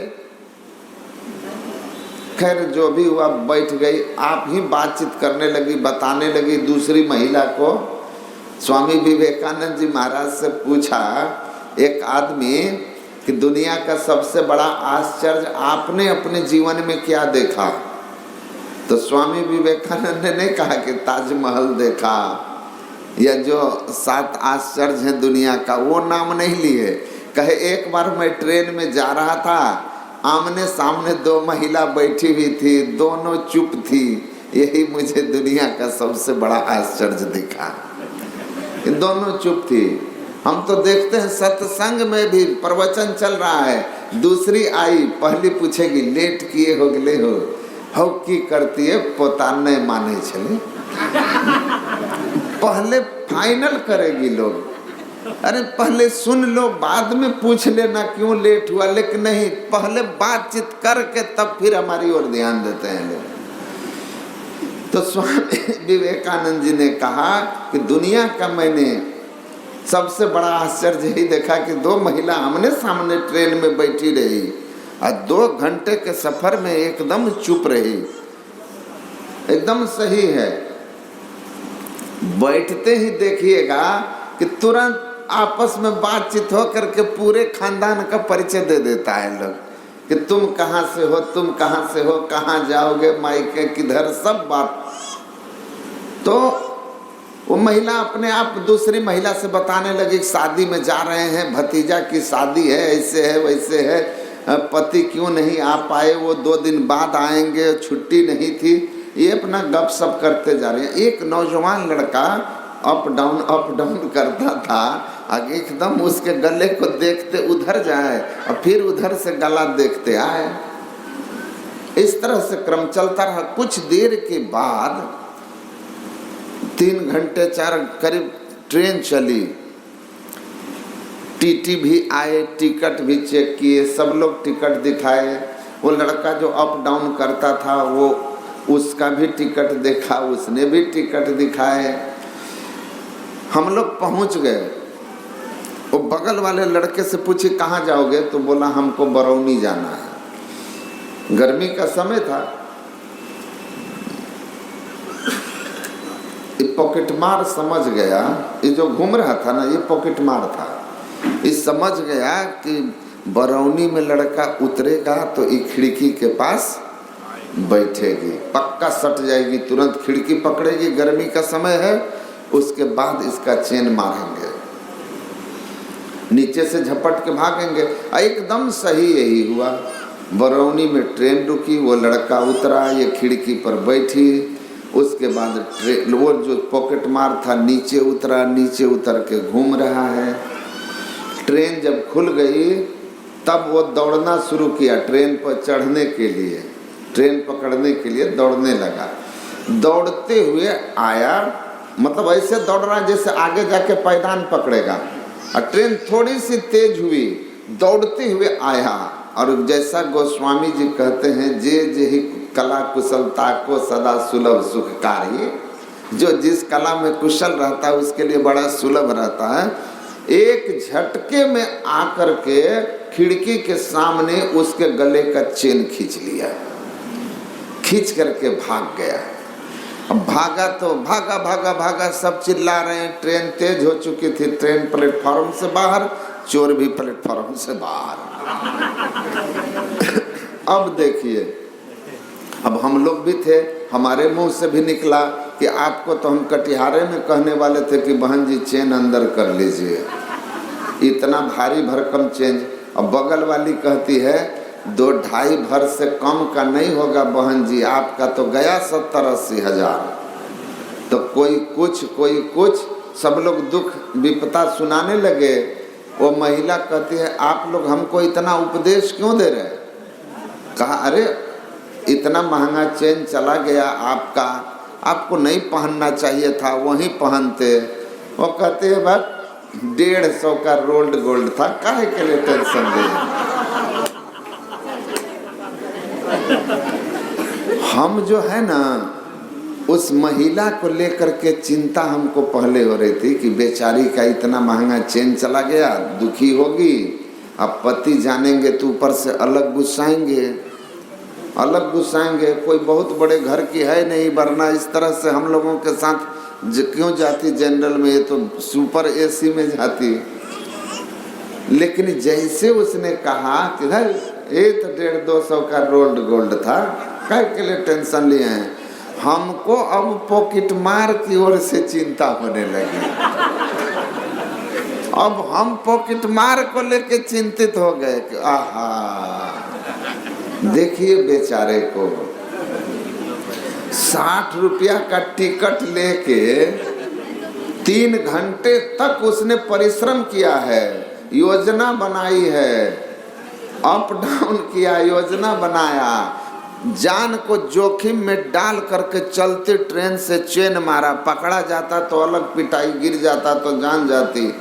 खैर जो भी हुआ, बैठ गई। आप ही बातचीत करने लगी, बताने लगी दूसरी महिला को। स्वामी विवेकानंद जी महाराज से पूछा एक आदमी कि दुनिया का सबसे बड़ा आश्चर्य आपने अपने जीवन में क्या देखा? तो स्वामी विवेकानंद ने कहा कि ताजमहल देखा, या जो 7 आश्चर्य हैं दुनिया का, वो नाम नहीं लिए। कहे एक बार मैं ट्रेन में जा रहा था, आमने सामने 2 महिला बैठी हुई थी, दोनों चुप थी, यही मुझे दुनिया का सबसे बड़ा आश्चर्य दिखा। दोनों चुप थी। हम तो देखते हैं सत्संग में भी प्रवचन चल रहा है, दूसरी आई, पहली पूछेगी लेट किए हो गले हो की करती है, पोताने माने चले। पहले फाइनल करेगी लोग, अरे पहले सुन लो, बाद में पूछ लेना क्यों लेट हुआ, लेकिन नहीं, पहले बातचीत करके तब फिर हमारी ओर ध्यान देते हैं लोग। तो स्वामी विवेकानंद जी ने कहा कि दुनिया का मैंने सबसे बड़ा आश्चर्य यही देखा कि 2 महिला आमने सामने ट्रेन में बैठी रही और 2 घंटे के सफर में एकदम चुप रही। एकदम सही है। बैठते ही देखिएगा कि तुरंत आपस में बातचीत हो करके पूरे खानदान का परिचय दे देता है लोग कि तुम कहाँ से हो, तुम कहाँ से हो, कहाँ जाओगे, मायके किधर, सब बात। तो वो महिला अपने आप दूसरी महिला से बताने लगी शादी में जा रहे हैं, भतीजा की शादी है, ऐसे है वैसे है, पति क्यों नहीं आ पाए, वो 2 दिन बाद आएंगे, छुट्टी नहीं थी। ये अपना गपशप करते जा रहे हैं। एक नौजवान लड़का अप डाउन करता था, आगे एकदम उसके गले को देखते उधर जाए और फिर उधर से गला देखते आए। इस तरह से क्रम चलता रहा। कुछ देर के बाद 3 घंटे 4 करीब ट्रेन चली, टीटी भी आए, टिकट भी चेक किए, सब लोग टिकट दिखाए। वो लड़का जो अप डाउन करता था वो उसका भी टिकट देखा, उसने भी टिकट दिखाए। हम लोग पहुंच गए। वो बगल वाले लड़के से पूछे कहाँ जाओगे, तो बोला हमको बरौनी जाना है। गर्मी का समय था। ये पॉकेट मार समझ गया, ये जो घूम रहा था ना, ये पॉकेट मार था। ये समझ गया कि बरौनी में लड़का उतरेगा तो ये खिड़की के पास बैठेगी, पक्का सट जाएगी, तुरंत खिड़की पकड़ेगी, गर्मी का समय है, उसके बाद इसका चेन मारेंगे, नीचे से झपट के भागेंगे। एकदम सही यही हुआ। बरौनी में ट्रेन रुकी, वो लड़का उतरा, ये खिड़की पर बैठी। उसके बाद ट्रेन, वो जो पॉकेट मार था नीचे उतरा, नीचे उतर के घूम रहा है। ट्रेन जब खुल गई तब वो दौड़ना शुरू किया ट्रेन पर चढ़ने के लिए, ट्रेन पकड़ने के लिए दौड़ने लगा। दौड़ते हुए आया, मतलब ऐसे दौड़ रहा जैसे आगे जाके पायदान पकड़ेगा, और ट्रेन थोड़ी सी तेज हुई, दौड़ते हुए आया। और जैसा गोस्वामी जी कहते हैं, जे जेहि कला कुशलता को सदा सुलभ सुखकारी, जो जिस कला में कुशल रहता है उसके लिए बड़ा सुलभ रहता है। एक झटके में आकर के खिड़की के सामने उसके गले का चेन खींच लिया, खींच करके भाग गया। अब भागा तो भागा भागा भागा, सब चिल्ला रहे हैं। ट्रेन तेज हो चुकी थी, ट्रेन प्लेटफॉर्म से बाहर, चोर भी प्लेटफॉर्म से बाहर। अब देखिए, अब हम लोग भी थे, हमारे मुंह से भी निकला कि आपको तो हम कटिहारे में कहने वाले थे कि बहन जी चेन अंदर कर लीजिए, इतना भारी भरकम चेंज। अब बगल वाली कहती है 2-2.5 भर से कम का नहीं होगा बहन जी, आपका तो गया 70-80 हजार। तो कोई कुछ, सब लोग दुख विपता सुनाने लगे वो महिला कहती है आप लोग हमको इतना उपदेश क्यों दे रहे हैं? कहा अरे इतना महंगा चेन चला गया आपका, आपको नहीं पहनना चाहिए था, वहीं पहनते। वो कहते हैं बस 150 का रोल्ड गोल्ड था, काहे के लिए टेंशन ले। हम जो है ना उस महिला को लेकर के चिंता हमको पहले हो रही थी कि बेचारी का इतना महंगा चेन चला गया, दुखी होगी, अब पति जानेंगे तो ऊपर से अलग गुस्साएंगे, अलग गुस्साएंगे। कोई बहुत बड़े घर की है नहीं, वरना इस तरह से हम लोगों के साथ क्यों जाती जनरल में, ये तो सुपर एसी में जाती। लेकिन जैसे उसने कहा कि ये तो 150-200 का रोल्ड गोल्ड था, काय के लिए टेंशन लिए हैं, हमको अब पॉकेट मार की ओर से चिंता होने लगी। अब हम पॉकेट मार को लेके चिंतित हो गए कि आहा देखिए बेचारे को 60 रुपया का टिकट लेके 3 घंटे तक उसने परिश्रम किया है, योजना बनाई है, अप डाउन किया, योजना बनाया, जान को जोखिम में डाल करके चलते ट्रेन से चेन मारा, पकड़ा जाता तो अलग पिटाई, गिर जाता तो जान जाती।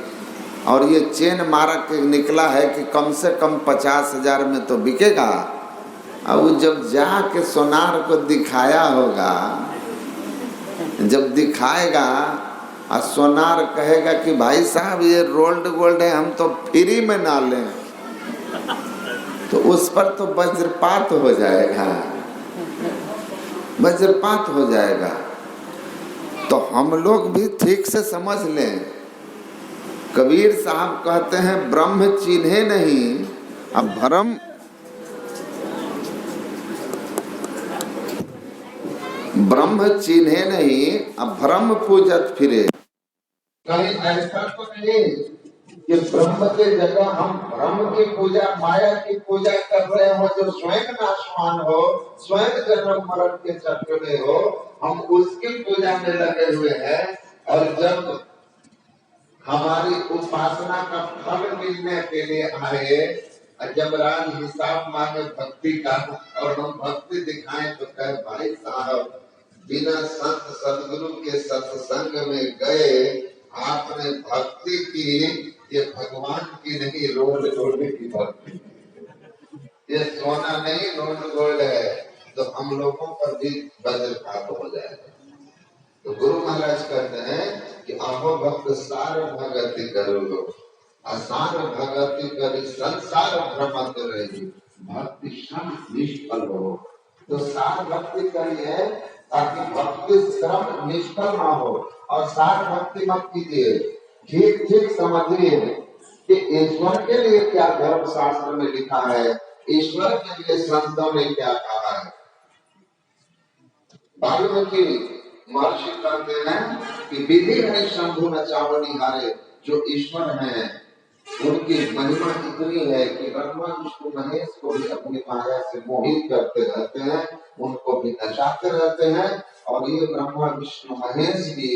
और ये चेन मारा के निकला है कि कम से कम 50,000 में तो बिकेगा। अब जब जाके सोनार को दिखाया होगा, जब दिखाएगा और सोनार कहेगा कि भाई साहब ये रोल्ड गोल्ड है, हम तो फ्री में ना लें, तो उस पर तो वज्रपात हो जाएगा, वज्रपात हो जाएगा। तो हम लोग भी ठीक से समझ लें। कबीर साहब कहते हैं ब्रह्म चिन्हे नहीं अब भरम, ब्रह्म चिन्हे नहीं अब भ्रम पूजत फिरे। कहीं ऐसा तो नहीं कि ब्रह्म के जगह हम भ्रम की पूजा, माया की पूजा कर रहे हो, जो स्वयं नाशवान हो, स्वयं जन्म मरण के चक्र में हो, हम उसकी पूजा में लगे हुए हैं। और जब हमारी उपासना का फल मिलने के लिए आए, जब राज हिसाब मांगे भक्ति का और हम भक्ति दिखाएं तो कहे भाई साहब बिना संत सदगुरु के सत्संग में गए आपने भक्ति की, ये भगवान की नहीं रोड गोल्ड की भक्ति, ये सोना नहीं रोड गोल्ड है। तो हम लोगों पर भी वज्रपात हो जाएगा। तो गुरु महाराज कहते हैं कि अहो भक्त सार भगति करो, असार भगति करी संसार भ्रमत रही, भक्ति श्रम निष्फल हो। तो सार भक्ति करिए ताकि भक्ति श्रम निष्फल ना हो। और सार भक्ति मत कीजिए, ठीक ठीक समझिए कि ईश्वर के लिए क्या धर्म शास्त्र में लिखा है, ईश्वर के लिए संतों ने क्या कहा है। वाल्मीकि महर्षि कहते हैं कि विधि है शंभु नचाव निहारे, जो ईश्वर हैं उनकी महिमा इतनी है कि ब्रह्मा विष्णु महेश को भी अपनी माया से मोहित करते रहते हैं, उनको भी नचाते रहते हैं। और ये ब्रह्मा विष्णु महेश भी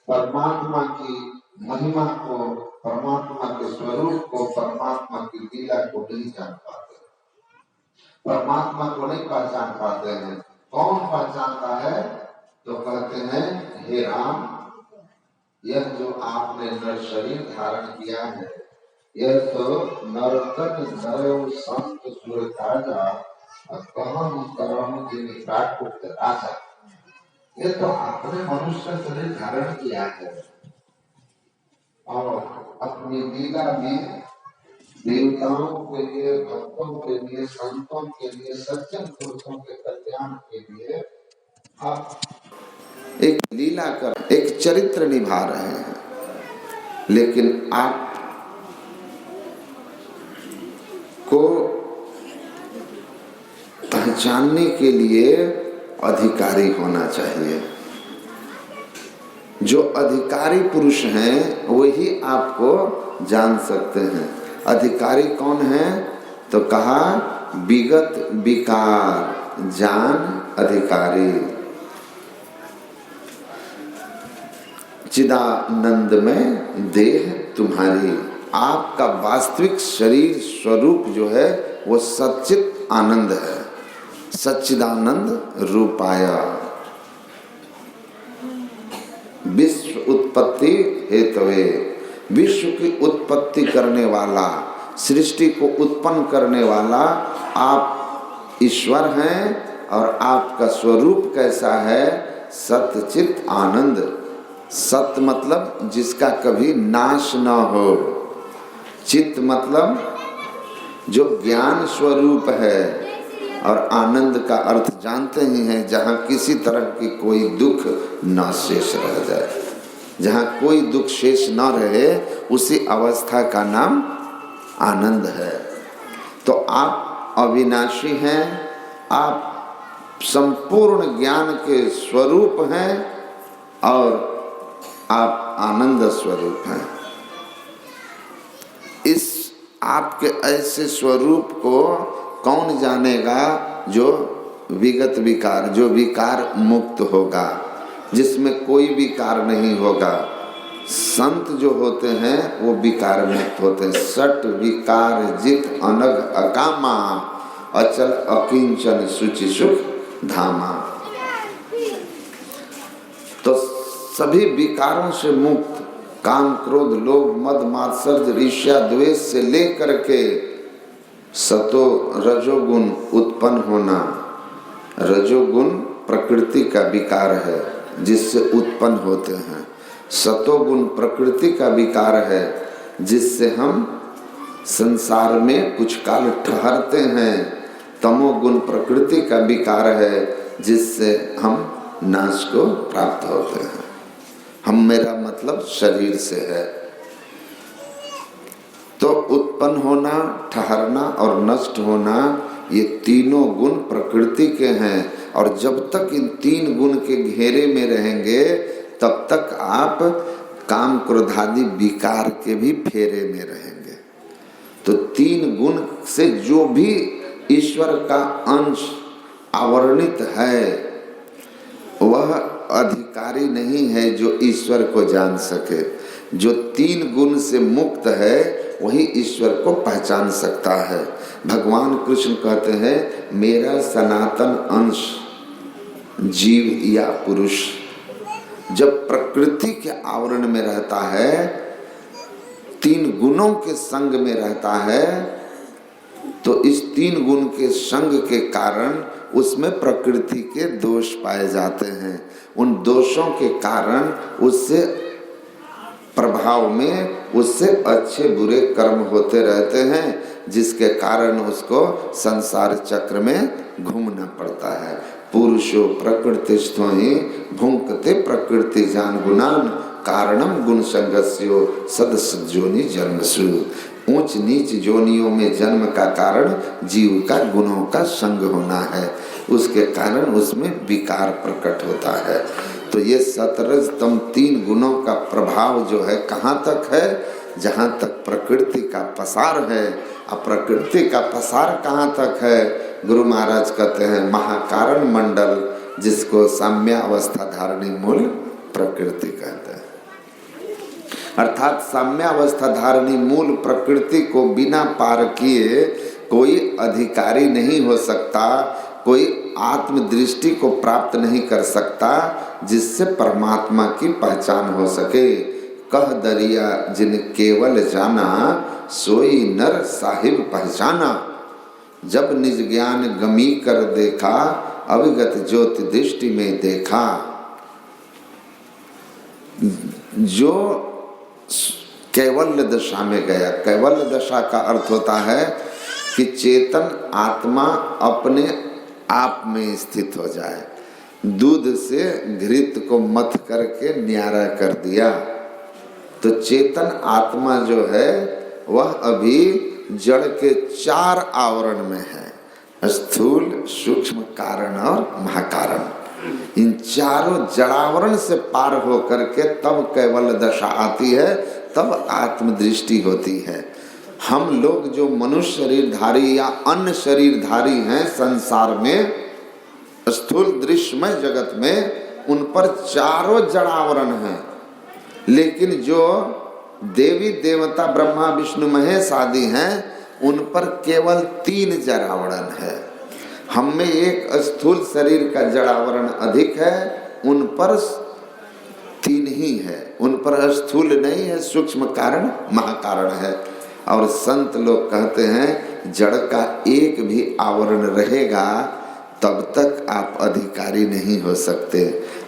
परमात्मा की महिमा को, परमात्मा के स्वरूप को, परमात्मा की लीला को नहीं जान पाते, परमात्मा को नहीं पहचान पाते हैं। कौन पहचानता है? तो कहते हैं हे राम, यह जो आपने नर शरीर धारण किया है, यह तो नरतन धर्म संत सुरताजा कहम करम के निकाट राजा, ये तो आपने मनुष्य शरीर धारण किया है और अपनी लीला में देवताओं के लिए, भक्तों के लिए, संतों के लिए, सज्जन पुरुषों के कल्याण के लिए आप एक लीला कर, एक चरित्र निभा रहे हैं। लेकिन आप को पहचानने के लिए अधिकारी होना चाहिए। जो अधिकारी पुरुष हैं वही आपको जान सकते हैं। अधिकारी कौन है? तो कहा विगत विकार जान अधिकारी, चिदानंद में देह तुम्हारी, आपका वास्तविक शरीर स्वरूप जो है वो सच्चित आनंद है, सच्चिदानंद रूपाया। विश्व उत्पत्ति हेतवे, विश्व की उत्पत्ति करने वाला, सृष्टि को उत्पन्न करने वाला आप ईश्वर हैं। और आपका स्वरूप कैसा है? सच्चित आनंद। सत मतलब जिसका कभी नाश न हो, चित्त मतलब जो ज्ञान स्वरूप है, और आनंद का अर्थ जानते ही हैं, जहाँ किसी तरह की कोई दुख न शेष रह जाए, जहाँ कोई दुख शेष न रहे, उसी अवस्था का नाम आनंद है। तो आप अविनाशी हैं, आप संपूर्ण ज्ञान के स्वरूप हैं और आप आनंद स्वरूप हैं। इस आपके ऐसे स्वरूप को कौन जानेगा? जो विगत विकार, जो विकार मुक्त होगा, जिसमें कोई विकार नहीं होगा। संत जो होते हैं वो विकार मुक्त होते हैं। सट विकार जित अनग अकामा, अचल अकिंचन शुचि सुख धामा। तो सभी विकारों से मुक्त, काम क्रोध लोभ मद मात्सर्य ईर्ष्या द्वेष से लेकर के सतो रजोगुण उत्पन्न होना। रजोगुण प्रकृति का विकार है जिससे उत्पन्न होते हैं। सतोगुण प्रकृति का विकार है जिससे हम संसार में कुछ काल ठहरते हैं। तमोगुण प्रकृति का विकार है जिससे हम नाश को प्राप्त होते हैं। हम, मेरा मतलब शरीर से है। तो उत्पन्न होना, ठहरना और नष्ट होना, ये तीनों गुण प्रकृति के हैं। और जब तक इन तीन गुण के घेरे में रहेंगे तब तक आप काम क्रोधादि विकार के भी फेरे में रहेंगे। तो तीन गुण से जो भी ईश्वर का अंश आवरणित है वह अधिकारी नहीं है जो ईश्वर को जान सके। जो तीन गुण से मुक्त है वही ईश्वर को पहचान सकता है। भगवान कृष्ण कहते हैं, मेरा सनातन अंश जीव या पुरुष जब प्रकृति के आवरण में रहता है, तीन गुणों के संग में रहता है, तो इस तीन गुण के संग के कारण उसमें प्रकृति के दोष पाए जाते हैं। उन दोषों के कारण उससे प्रभाव में उससे अच्छे बुरे कर्म होते रहते हैं, जिसके कारण उसको संसार चक्र में घूमना पड़ता है। पुरुषो प्रकृतिस्थो ही भुंक्ते प्रकृति जान गुणान कारणम गुण संगस्यो सदस्य जोनि जन्मसु। ऊंच नीच जोनियों में जन्म का कारण जीव का गुणों का संग होना है, उसके कारण उसमें विकार प्रकट होता है। तो ये सतरज तम तीन गुणों का प्रभाव जो है कहाँ तक है? जहाँ तक प्रकृति का पसार है। अब प्रकृति का पसार कहाँ तक है? गुरु महाराज कहते हैं महाकारण मंडल, जिसको साम्यावस्था धारणी मूल प्रकृति कहते हैं। अर्थात साम्यावस्था धारणी मूल प्रकृति को बिना पार किए कोई अधिकारी नहीं हो सकता, कोई आत्मदृष्टि को प्राप्त नहीं कर सकता जिससे परमात्मा की पहचान हो सके। कह दरिया जिन केवल जाना, सोई नर साहिब पहचाना। जब निज ज्ञान गमी कर देखा, अविगत ज्योति दृष्टि में देखा। जो कैवल्य दशा में गया, कैवल्य दशा का अर्थ होता है कि चेतन आत्मा अपने आप में स्थित हो जाए। दूध से घृत को मथ करके न्यारा कर दिया, तो चेतन आत्मा जो है वह अभी जड़ के चार आवरण में है, स्थूल सूक्ष्म कारण और महाकारण। इन चारों जड़ावरण से पार हो करके तब कैवल्य दशा आती है, तब आत्मदृष्टि होती है। हम लोग जो मनुष्य शरीरधारी या अन्य शरीरधारी हैं संसार में, स्थूल दृश्यमय जगत में, उन पर चारों जड़ावरण हैं, लेकिन जो देवी देवता ब्रह्मा विष्णु महेश आदि हैं, उन पर केवल 3 जड़ावरण है। हम में एक स्थूल शरीर का जड़ावरण अधिक है, उन पर 3 ही है। उन पर स्थूल नहीं है, सूक्ष्म कारण महाकारण है। और संत लोग कहते हैं जड़ का एक भी आवरण रहेगा तब तक आप अधिकारी नहीं हो सकते,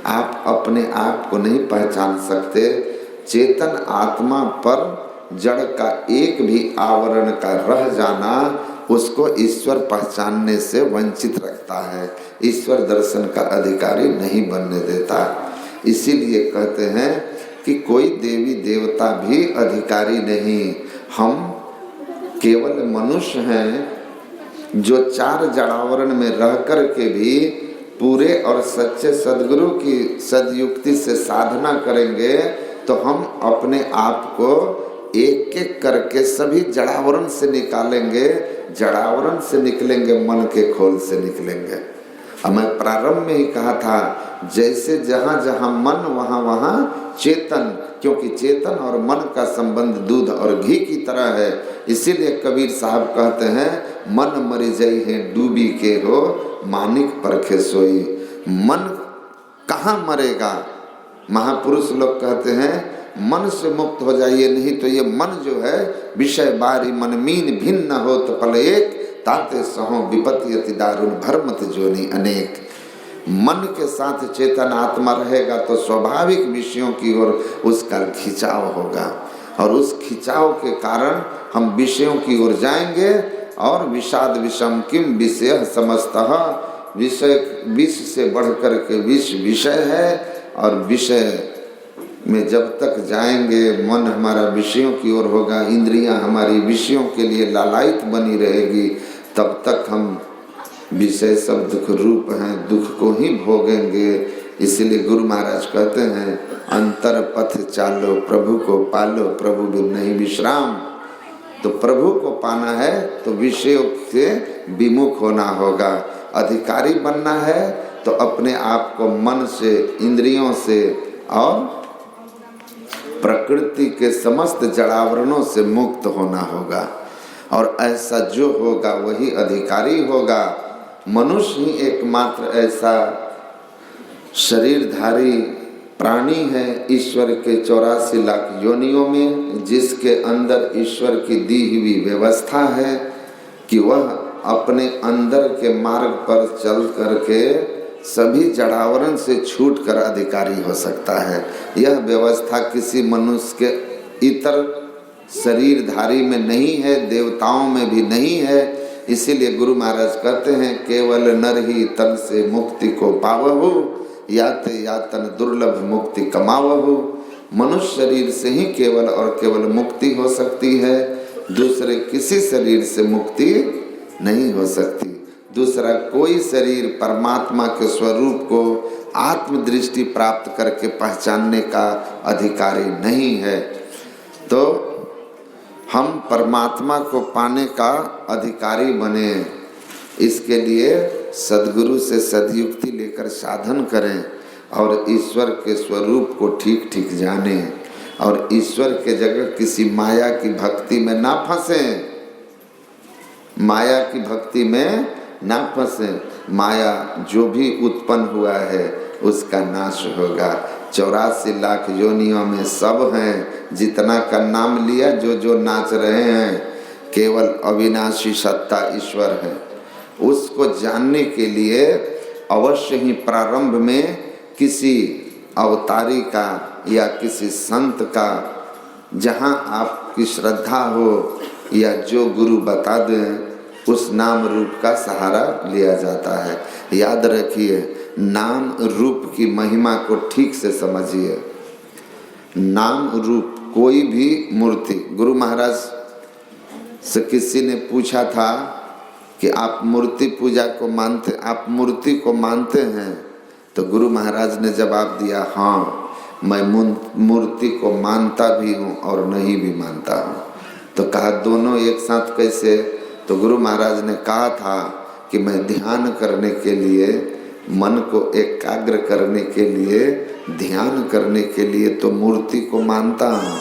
आप अपने आप को नहीं पहचान सकते। चेतन आत्मा पर जड़ का एक भी आवरण का रह जाना उसको ईश्वर पहचानने से वंचित रखता है, ईश्वर दर्शन का अधिकारी नहीं बनने देता। इसीलिए कहते हैं कि कोई देवी देवता भी अधिकारी नहीं, हम केवल मनुष्य हैं जो 4 जड़ावरण में रह कर के भी पूरे और सच्चे सद्गुरु की सदयुक्ति से साधना करेंगे तो हम अपने आप को एक एक करके सभी जड़ावरण से निकालेंगे। जड़ावरण से निकलेंगे, मन के खोल से निकलेंगे। अब मैं प्रारंभ में ही कहा था, जैसे जहाँ जहाँ मन वहाँ वहाँ चेतन, क्योंकि चेतन और मन का संबंध दूध और घी की तरह है। इसीलिए कबीर साहब कहते हैं मन मरि जई है डूबी के हो मानिक परखे सोई। मन कहाँ मरेगा? महापुरुष लोग कहते हैं मन से मुक्त हो जाइए, नहीं तो ये मन जो है विषय बारी मन मीन भिन्न हो तो पल एक ताते सहो विपत्ति अति दारुण भरमत जोनी अनेक। मन के साथ चेतन आत्मा रहेगा तो स्वाभाविक विषयों की ओर उसका खिंचाव होगा, और उस खिंचाव के कारण हम विषयों की ओर जाएंगे। और विषाद विषम किम विषय समस्तः, विषय विष से बढ़कर के विष विषय है, और विषय में जब तक जाएंगे मन हमारा विषयों की ओर होगा, इंद्रियां हमारी विषयों के लिए लालायित बनी रहेगी, तब तक हम विषय सब दुख रूप हैं, दुख को ही भोगेंगे। इसलिए गुरु महाराज कहते हैं अंतर पथ चालो प्रभु को पालो, प्रभु बिन नहीं विश्राम। तो प्रभु को पाना है तो विषयों से विमुख होना होगा। अधिकारी बनना है तो अपने आप को मन से, इंद्रियों से और प्रकृति के समस्त जड़ावरणों से मुक्त होना होगा। और ऐसा जो होगा वही अधिकारी होगा। मनुष्य ही एकमात्र ऐसा शरीरधारी प्राणी है ईश्वर के 84 लाख योनियों में, जिसके अंदर ईश्वर की दी हुई व्यवस्था है कि वह अपने अंदर के मार्ग पर चल करके सभी जड़ावरण से छूटकर अधिकारी हो सकता है। यह व्यवस्था किसी मनुष्य के इतर शरीरधारी में नहीं है, देवताओं में भी नहीं है। इसीलिए गुरु महाराज कहते हैं केवल नर ही तन से मुक्ति को पावहु, याते यातन दुर्लभ मुक्ति कमावहु। मनुष्य शरीर से ही केवल और केवल मुक्ति हो सकती है, दूसरे किसी शरीर से मुक्ति नहीं हो सकती। दूसरा कोई शरीर परमात्मा के स्वरूप को आत्मदृष्टि प्राप्त करके पहचानने का अधिकारी नहीं है। तो हम परमात्मा को पाने का अधिकारी बने, इसके लिए सद्गुरु से सदयुक्ति लेकर साधन करें और ईश्वर के स्वरूप को ठीक ठीक जाने, और ईश्वर के जगह किसी माया की भक्ति में ना फंसें। माया की भक्ति में ना फंसें। माया जो भी उत्पन्न हुआ है उसका नाश होगा। 84 लाख योनियों में सब हैं, जितना का नाम लिया, जो जो नाच रहे हैं, केवल अविनाशी सत्ता ईश्वर है। उसको जानने के लिए अवश्य ही प्रारंभ में किसी अवतारी का या किसी संत का, जहाँ आपकी श्रद्धा हो या जो गुरु बता दें, उस नाम रूप का सहारा लिया जाता है। याद रखिए, नाम रूप की महिमा को ठीक से समझिए। नाम रूप कोई भी मूर्ति, गुरु महाराज से किसी ने पूछा था कि आप मूर्ति पूजा को मानते, आप मूर्ति को मानते हैं? तो गुरु महाराज ने जवाब दिया, हाँ मैं मूर्ति को मानता भी हूँ और नहीं भी मानता हूँ। तो कहा दोनों एक साथ कैसे? तो गुरु महाराज ने कहा था कि मैं ध्यान करने के लिए, मन को एकाग्र करने के लिए, ध्यान करने के लिए तो मूर्ति को मानता हूँ,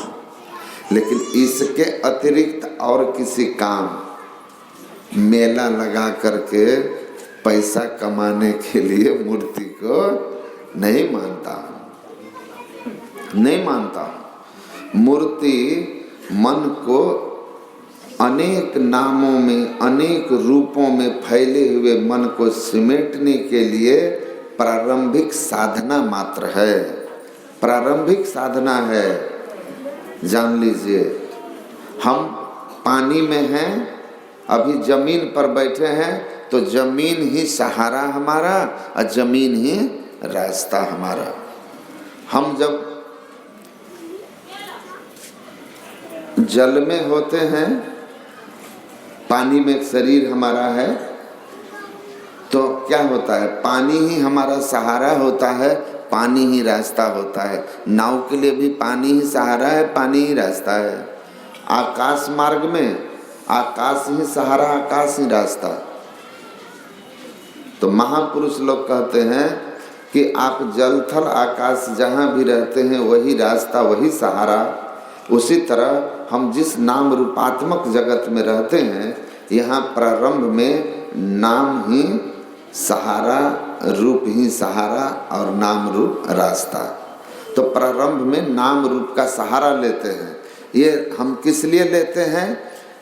लेकिन इसके अतिरिक्त और किसी काम, मेला लगा करके पैसा कमाने के लिए मूर्ति को नहीं मानता हूँ, नहीं मानता हूँ। मूर्ति मन को अनेक नामों में, अनेक रूपों में फैले हुए मन को सिमेटने के लिए प्रारंभिक साधना मात्र है, प्रारंभिक साधना है। जान लीजिए, हम पानी में हैं, अभी जमीन पर बैठे हैं, तो जमीन ही सहारा हमारा और जमीन ही रास्ता हमारा। हम जब जल में होते हैं, पानी में शरीर हमारा है, तो क्या होता है, पानी ही हमारा सहारा होता है, पानी ही रास्ता होता है। नाव के लिए भी पानी ही सहारा है, पानी ही रास्ता है। आकाश मार्ग में आकाश ही सहारा, आकाश ही रास्ता। तो महापुरुष लोग कहते हैं कि आप जल थल आकाश जहाँ भी रहते हैं वही रास्ता, वही सहारा। उसी तरह हम जिस नाम रूपात्मक जगत में रहते हैं, यहाँ प्रारंभ में नाम ही सहारा, रूप ही सहारा और नाम रूप रास्ता। तो प्रारंभ में नाम रूप का सहारा लेते हैं। ये हम किस लिए लेते हैं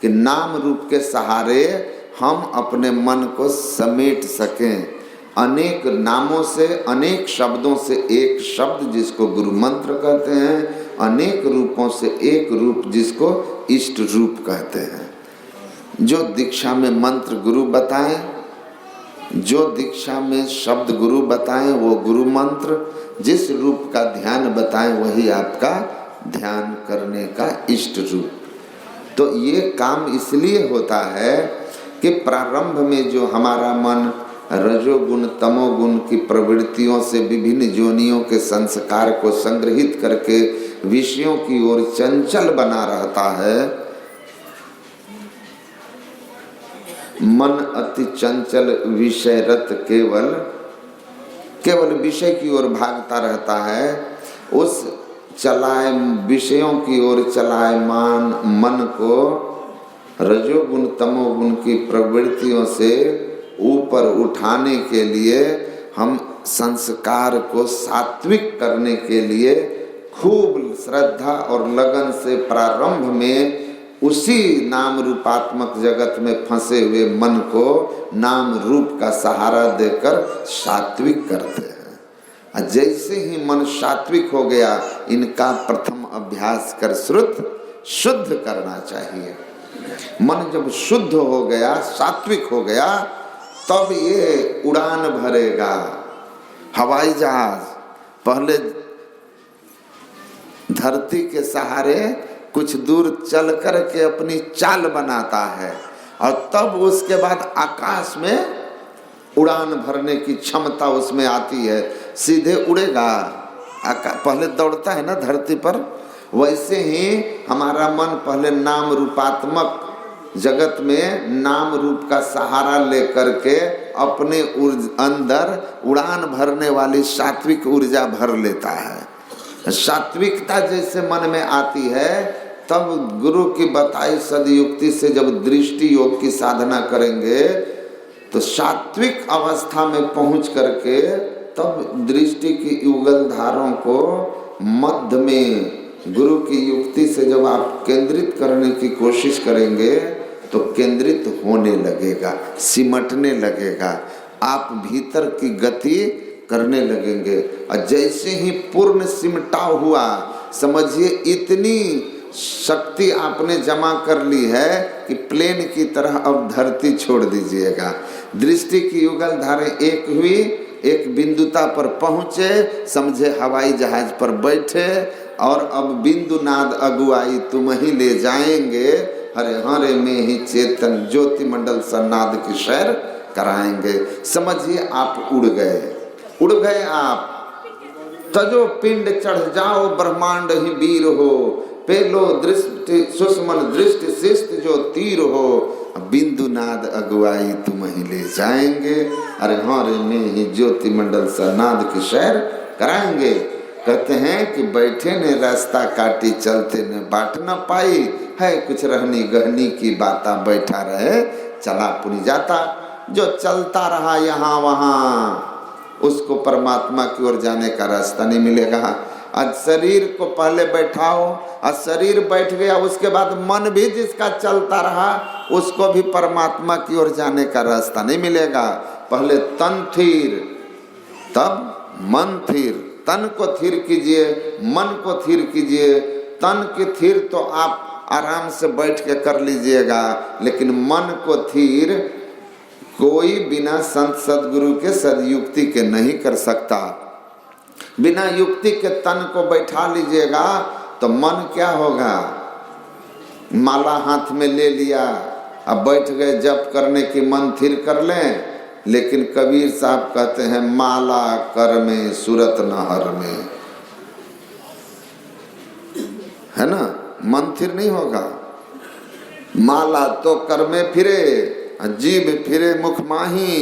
कि नाम रूप के सहारे हम अपने मन को समेट सकें। अनेक नामों से, अनेक शब्दों से एक शब्द जिसको गुरु मंत्र कहते हैं, अनेक रूपों से एक रूप जिसको इष्ट रूप कहते हैं। जो दीक्षा में मंत्र गुरु बताएं, जो दीक्षा में शब्द गुरु बताएं वो गुरु मंत्र, जिस रूप का ध्यान बताएं वही आपका ध्यान करने का इष्ट रूप। तो ये काम इसलिए होता है कि प्रारंभ में जो हमारा मन रजोगुण तमोगुण की प्रवृत्तियों से विभिन्न जोनियों के संस्कार को संग्रहित करके विषयों की ओर चंचल बना रहता है। मन अति चंचल विषयरत केवल विषय की ओर भागता रहता है। उस विषयों की ओर चलायमान मन को रजोगुण तमोगुण की प्रवृत्तियों से ऊपर उठाने के लिए, हम संस्कार को सात्विक करने के लिए खूब श्रद्धा और लगन से प्रारंभ में उसी नाम रूपात्मक जगत में फंसे हुए मन को नाम रूप का सहारा देकर सात्विक करते हैं। जैसे ही मन सात्विक हो गया, इनका प्रथम अभ्यास कर श्रुत शुद्ध करना चाहिए। मन जब शुद्ध हो गया, सात्विक हो गया, तब ये उड़ान भरेगा। हवाई जहाज पहले धरती के सहारे कुछ दूर चल कर के अपनी चाल बनाता है और तब उसके बाद आकाश में उड़ान भरने की क्षमता उसमें आती है, सीधे उड़ेगा। पहले दौड़ता है ना धरती पर, वैसे ही हमारा मन पहले नाम रूपात्मक जगत में नाम रूप का सहारा लेकर के अपने अंदर उड़ान भरने वाली सात्विक ऊर्जा भर लेता है। सात्विकता जैसे मन में आती है, तब गुरु की बताई सदयुक्ति से जब दृष्टि योग की साधना करेंगे तो सात्विक अवस्था में पहुंच करके तब दृष्टि की युगल धारों को मध्य में गुरु की युक्ति से जब आप केंद्रित करने की कोशिश करेंगे तो केंद्रित होने लगेगा, सिमटने लगेगा, आप भीतर की गति करने लगेंगे। और जैसे ही पूर्ण सिमटाव हुआ, समझिए इतनी शक्ति आपने जमा कर ली है कि प्लेन की तरह अब धरती छोड़ दीजिएगा। दृष्टि की युगल धारें एक हुई, एक बिंदुता पर पहुँचे, समझे हवाई जहाज पर बैठे और अब बिंदु नाद अगुवाई तुम ही ले जाएंगे, हरे हरे में ही चेतन ज्योति मंडल सन्नाद की सैर कराएंगे। समझिए आप उड़ गए आप। तजो पिंड चढ़ जाओ ब्रह्मांड ही वीर हो, पेलो दृष्टि सुषमन दृष्टि शिष्ट जो तीर हो, बिंदु नाद अगुवाई तुम ही ले जाएंगे, अरे हरे में ही ज्योति मंडल सन्नाद की सैर कराएंगे। कहते हैं कि बैठे ने रास्ता काटी चलते ने बाट न पाई, है कुछ रहनी गहनी की बाता बैठा रहे चला पुनी जाता। जो चलता रहा यहाँ वहाँ उसको परमात्मा की ओर जाने का रास्ता नहीं मिलेगा। आज शरीर को पहले बैठाओ, आज शरीर बैठ गया उसके बाद मन भी जिसका चलता रहा उसको भी परमात्मा की ओर जाने का रास्ता नहीं मिलेगा। पहले तन थीर तब मन थीर, तन को थीर कीजिए, मन को थीर कीजिए। तन की थीर तो आप आराम से बैठ के कर लीजिएगा, लेकिन मन को थीर कोई बिना संत सदगुरु के सदयुक्ति के नहीं कर सकता। बिना युक्ति के तन को बैठा लीजिएगा तो मन क्या होगा, माला हाथ में ले लिया अब बैठ गए जप करने की, मन थिर कर लें। लेकिन कबीर साहब कहते हैं माला कर में सूरत न हर में, है ना, मन थिर नहीं होगा। माला तो कर में फिरे, जीभ फिरे मुख माही,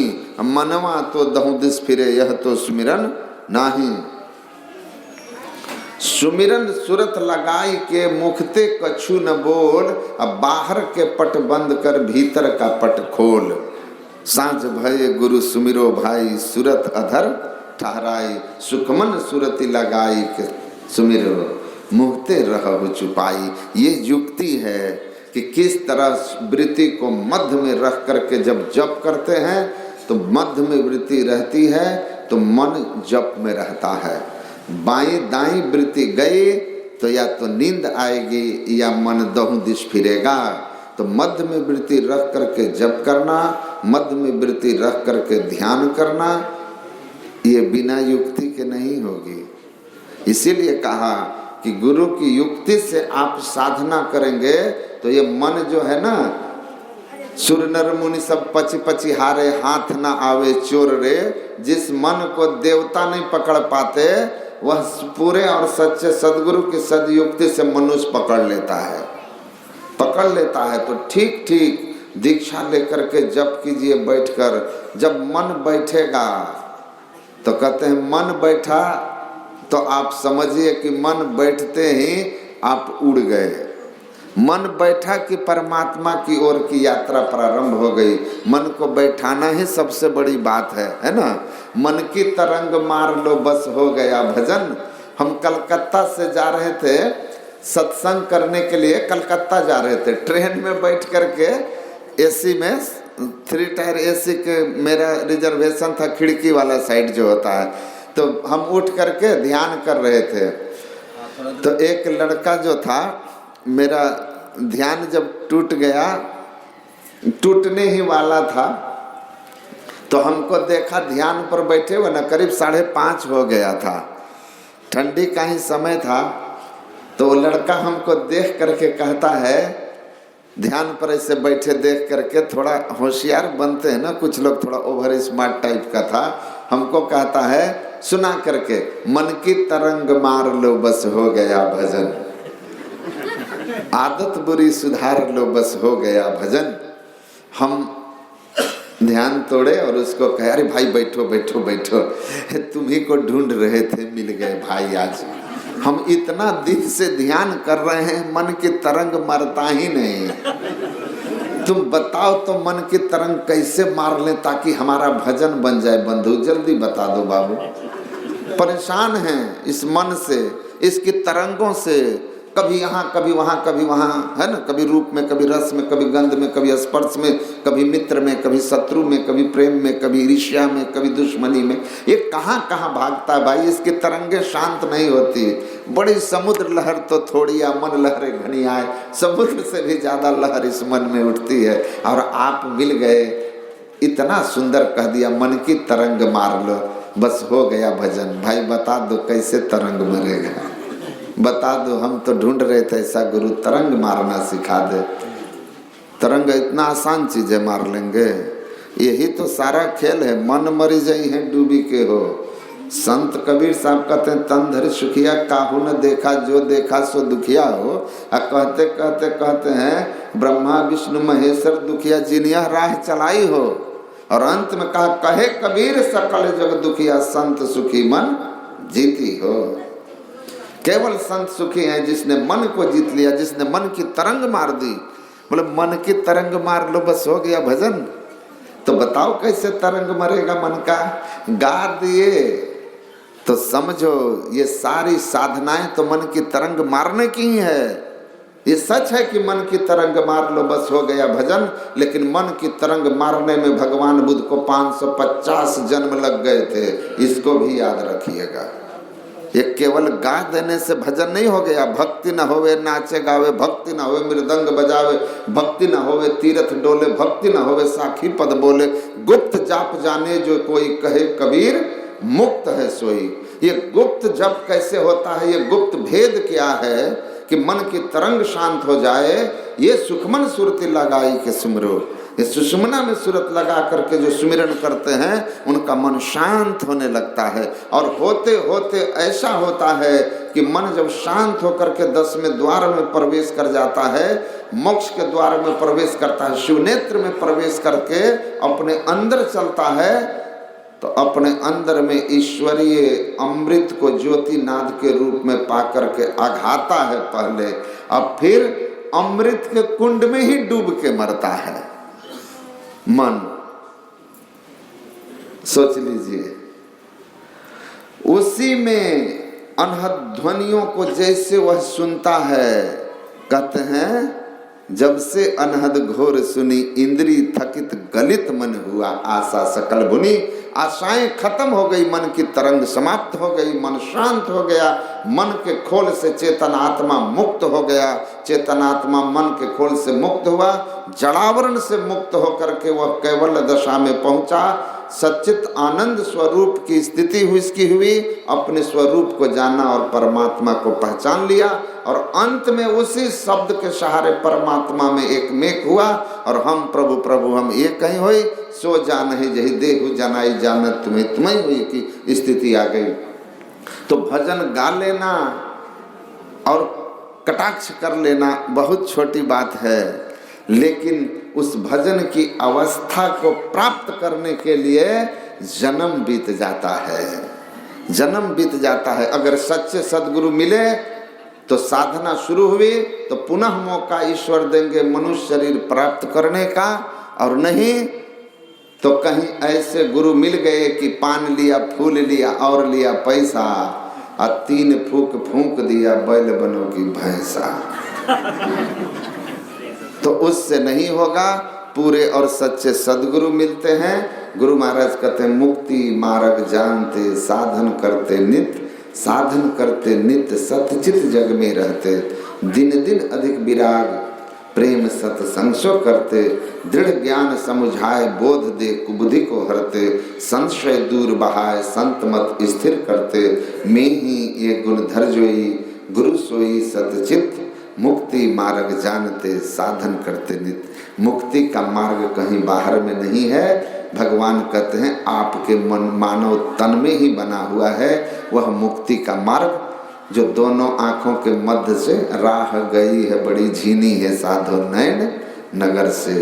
मनवा तो दहु दिस फिरे, यह तो सुमिरन नाही। सुमिरन सूरत लगाई के मुखते कछु न बोल, अब बाहर के पट बंद कर भीतर का पट खोल। सांझ भये गुरु सुमिरो भाई, सूरत अधर ठहराई, सुखमन सूरति लगाई के सुमिरो, मुहते रहु चुपाई। ये युक्ति है कि किस तरह वृत्ति को मध्य में रख करके जब जप करते हैं तो मध्य में वृत्ति रहती है तो मन जप में रहता है। बाईं दाईं वृत्ति गई तो या तो नींद आएगी या मन दहु दिश फिरेगा। तो मध्य में वृत्ति रख करके जप करना, मध्य में वृत्ति रख करके ध्यान करना, ये बिना युक्ति के नहीं होगी। इसीलिए कहा कि गुरु की युक्ति से आप साधना करेंगे तो ये मन जो है ना, सुर नर मुनि सब पची पची हारे, हाथ ना आवे चोर रे। जिस मन को देवता नहीं पकड़ पाते वह पूरे और सच्चे सदगुरु की सदयुक्ति से मनुष्य पकड़ लेता है, पकड़ लेता है। तो ठीक ठीक दीक्षा लेकर के जप कीजिए बैठकर। जब मन बैठेगा तो कहते हैं मन बैठा तो आप समझिए कि मन बैठते ही आप उड़ गए। मन बैठा कि परमात्मा की ओर की यात्रा प्रारंभ हो गई। मन को बैठाना ही सबसे बड़ी बात है ना। मन की तरंग मार लो बस हो गया भजन। हम कलकत्ता से जा रहे थे सत्संग करने के लिए, कलकत्ता जा रहे थे, ट्रेन में बैठ करके एसी में 3 टायर एसी के मेरा रिजर्वेशन था, खिड़की वाला साइड जो होता है। तो हम उठ करके ध्यान कर रहे थे तो एक लड़का जो था, मेरा ध्यान जब टूट गया, टूटने ही वाला था, तो हमको देखा ध्यान पर बैठे हुए ना, करीब 5:30 हो गया था, ठंडी का ही समय था। तो वो लड़का हमको देख करके कहता है, ध्यान पर ऐसे बैठे देख करके, थोड़ा होशियार बनते हैं ना कुछ लोग, थोड़ा ओवर स्मार्ट टाइप का था, हमको कहता है सुना करके, मन की तरंग मार लो बस हो गया भजन, आदत बुरी सुधार लो बस हो गया भजन। हम ध्यान तोड़े और उसको कहे अरे भाई बैठो बैठो बैठो, तुम ही को ढूंढ रहे थे, मिल गए भाई आज। हम इतना दिन से ध्यान कर रहे हैं, मन की तरंग मरता ही नहीं। तुम बताओ तो मन की तरंग कैसे मार लें ताकि हमारा भजन बन जाए। बंधु जल्दी बता दो बाबू, परेशान हैं इस मन से, इसकी तरंगों से, कभी यहाँ कभी वहाँ कभी वहाँ, है ना, कभी रूप में, कभी रस में, कभी गंध में, कभी स्पर्श में, कभी मित्र में, कभी शत्रु में, कभी प्रेम में, कभी ईर्ष्या में, कभी दुश्मनी में। ये कहाँ कहाँ भागता है भाई, इसकी तरंगे शांत नहीं होती। बड़ी समुद्र लहर तो थोड़ी आ, मन लहरे घनी आए, समुद्र से भी ज्यादा लहर इस मन में उठती है। और आप मिल गए, इतना सुंदर कह दिया, मन की तरंग मार लो बस हो गया भजन। भाई बता दो कैसे तरंग मरेगा, बता दो, हम तो ढूंढ रहे थे ऐसा गुरु, तरंग मारना सिखा दे। तरंग इतना आसान चीज है, मार लेंगे। यही तो सारा खेल है, मन मरी जाई है डूबी के हो। संत कबीर साहब कहते हैं तन धरि सुखिया, काहू न देखा जो देखा सो दुखिया हो। कहते कहते कहते हैं ब्रह्मा विष्णु महेश्वर दुखिया जिनिया राह चलाई हो। और अंत में कहा कहे कबीर सकल जग दुखिया, संत सुखी मन जीती हो। केवल संत सुखी हैं जिसने मन को जीत लिया, जिसने मन की तरंग मार दी। बोले मन की तरंग मार लो बस हो गया भजन। तो बताओ कैसे तरंग मरेगा मन का? गा दिए तो समझो ये सारी साधनाएं तो मन की तरंग मारने की ही है। ये सच है कि मन की तरंग मार लो बस हो गया भजन, लेकिन मन की तरंग मारने में भगवान बुद्ध को 550 जन्म लग गए थे, इसको भी याद रखिएगा। ये केवल गा देने से भजन नहीं हो गया। भक्ति न होवे नाचे गावे, भक्ति न होवे मृदंग बजावे, भक्ति न होवे तीर्थ डोले, भक्ति न होवे साखी पद बोले, गुप्त जाप जाने जो कोई कहे कबीर मुक्त है सोई। ये गुप्त जप कैसे होता है, ये गुप्त भेद क्या है कि मन की तरंग शांत हो जाए। ये सुखमन सुरति लगाई के सुमरो, ये सुषुम्ना में सूरत लगा करके जो सुमिरन करते हैं उनका मन शांत होने लगता है। और होते होते ऐसा होता है कि मन जब शांत होकर के 10वें द्वार में प्रवेश कर जाता है, मोक्ष के द्वार में प्रवेश करता है, शिवनेत्र में प्रवेश करके अपने अंदर चलता है, तो अपने अंदर में ईश्वरीय अमृत को ज्योति नाद के रूप में पाकर के आघाता है पहले, अब फिर अमृत के कुंड में ही डूब के मरता है मन। सोच लीजिए, उसी में अनहद ध्वनियों को जैसे वह सुनता है, कहते हैं जब से अनहद घोर सुनी इंद्री थकित गलित मन हुआ आशा सकल भुनी। आशाएं खत्म हो गई, मन की तरंग समाप्त हो गई, मन शांत हो गया, मन के खोल से चेतनात्मा मुक्त हो गया, चेतनात्मा मन के खोल से मुक्त हुआ, जड़ावरण से मुक्त होकर के वह कैवल्य दशा में पहुंचा, सच्चित आनंद स्वरूप की स्थिति इसकी हुई, अपने स्वरूप को जाना और परमात्मा को पहचान लिया, और अंत में उसी शब्द के सहारे परमात्मा में एक मेक हुआ, और हम प्रभु प्रभु हम एक ही होई, सो जान ही जही देहु जनाई जानत तुम्हें तुम्हें हुई की स्थिति आ गई। तो भजन गा लेना और कटाक्ष कर लेना बहुत छोटी बात है, लेकिन उस भजन की अवस्था को प्राप्त करने के लिए जन्म बीत जाता है, जन्म बीत जाता है। अगर सच्चे सदगुरु मिले तो साधना शुरू हुई तो पुनः मौका ईश्वर देंगे मनुष्य शरीर प्राप्त करने का, और नहीं तो कहीं ऐसे गुरु मिल गए कि पान लिया, फूल लिया और लिया पैसा, और 3 फूंक फूंक दिया बैल बनो की भैंसा, तो उससे नहीं होगा। पूरे और सच्चे सदगुरु मिलते हैं। गुरु महाराज कहते हैं मुक्ति मार्ग जानते साधन करते नित्य, साधन करते नित्य सतचित जग में रहते, दिन दिन अधिक विराग प्रेम सत्संग सो करते, दृढ़ ज्ञान समुझाए बोध दे कुबुद्धि को हरते, संशय दूर बहाए संत मत स्थिर करते, मैं ही ये गुण धर जोई गुरु सोई सतचित, मुक्ति मार्ग जानते साधन करते नित्य। मुक्ति का मार्ग कहीं बाहर में नहीं है, भगवान कहते हैं आपके मन मानव तन में ही बना हुआ है वह मुक्ति का मार्ग, जो दोनों आँखों के मध्य से राह गई है बड़ी झीनी है साधो नैन नगर से।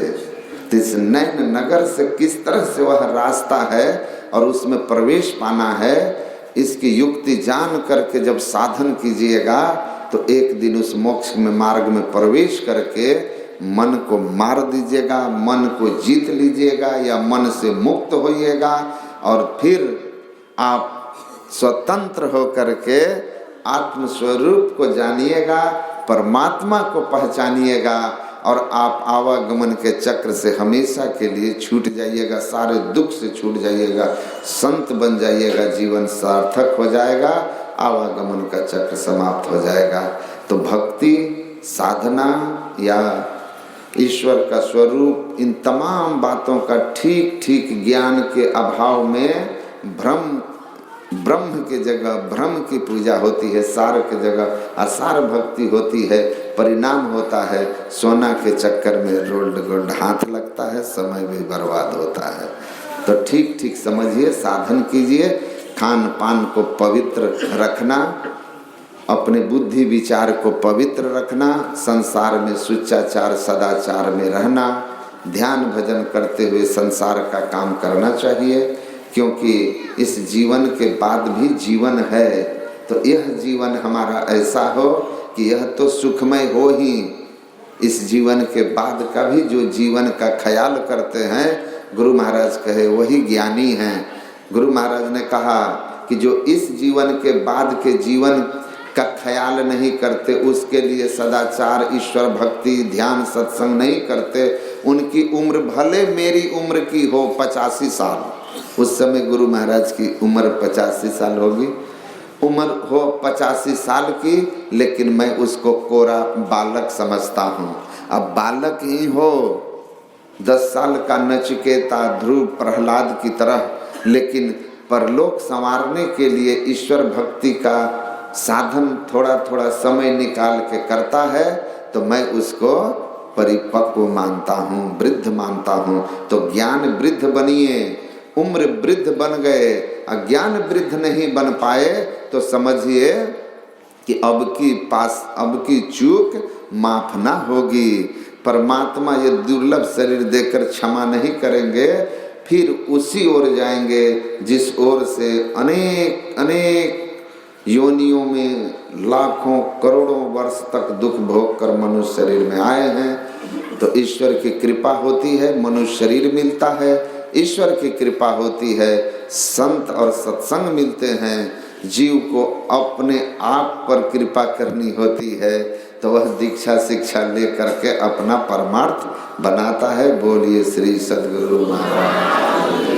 इस नैन नगर से किस तरह से वह रास्ता है और उसमें प्रवेश पाना है, इसकी युक्ति जान करके जब साधन कीजिएगा तो एक दिन उस मोक्ष में मार्ग में प्रवेश करके मन को मार दीजिएगा, मन को जीत लीजिएगा या मन से मुक्त होइएगा, और फिर आप स्वतंत्र हो करके आत्म स्वरूप को जानिएगा, परमात्मा को पहचानिएगा, और आप आवागमन के चक्र से हमेशा के लिए छूट जाइएगा, सारे दुख से छूट जाइएगा, संत बन जाइएगा, जीवन सार्थक हो जाएगा, आवागमन का चक्र समाप्त हो जाएगा। तो भक्ति, साधना या ईश्वर का स्वरूप, इन तमाम बातों का ठीक ठीक ज्ञान के अभाव में ब्रह्म की जगह भ्रम की पूजा होती है, सार की जगह असार भक्ति होती है, परिणाम होता है सोना के चक्कर में रोल्ड गोल्ड हाथ लगता है, समय भी बर्बाद होता है। तो ठीक ठीक समझिए, साधन कीजिए, खान पान को पवित्र रखना, अपने बुद्धि विचार को पवित्र रखना, संसार में सुचाचार सदाचार में रहना, ध्यान भजन करते हुए संसार का काम करना चाहिए, क्योंकि इस जीवन के बाद भी जीवन है, तो यह जीवन हमारा ऐसा हो कि यह तो सुखमय हो ही, इस जीवन के बाद का भी जो जीवन का ख्याल करते हैं, गुरु महाराज कहे वही ज्ञानी हैं। गुरु महाराज ने कहा कि जो इस जीवन के बाद के जीवन का ख्याल नहीं करते, उसके लिए सदाचार, ईश्वर भक्ति, ध्यान, सत्संग नहीं करते, उनकी उम्र भले मेरी उम्र की हो 85 साल, उस समय गुरु महाराज की उम्र 85 साल होगी, उम्र हो 85 साल की, लेकिन मैं उसको कोरा बालक समझता हूँ। अब बालक ही हो 10 साल का नचिकेता, ध्रुव, प्रहलाद की तरह, लेकिन परलोक संवारने के लिए ईश्वर भक्ति का साधन थोड़ा थोड़ा समय निकाल के करता है, तो मैं उसको परिपक्व मानता हूँ, वृद्ध मानता हूँ। तो ज्ञान वृद्ध बनिए, उम्र वृद्ध बन गए, अज्ञान वृद्ध नहीं बन पाए, तो समझिए कि अब की चूक माफ ना होगी। परमात्मा ये दुर्लभ शरीर देकर क्षमा नहीं करेंगे, फिर उसी ओर जाएंगे जिस ओर से अनेक योनियों में लाखों करोड़ों वर्ष तक दुख भोग कर मनुष्य शरीर में आए हैं। तो ईश्वर की कृपा होती है, मनुष्य शरीर मिलता है, ईश्वर की कृपा होती है, संत और सत्संग मिलते हैं, जीव को अपने आप पर कृपा करनी होती है, तो वह दीक्षा शिक्षा ले करके अपना परमार्थ बनाता है। बोलिए श्री सद्गुरु महाराज।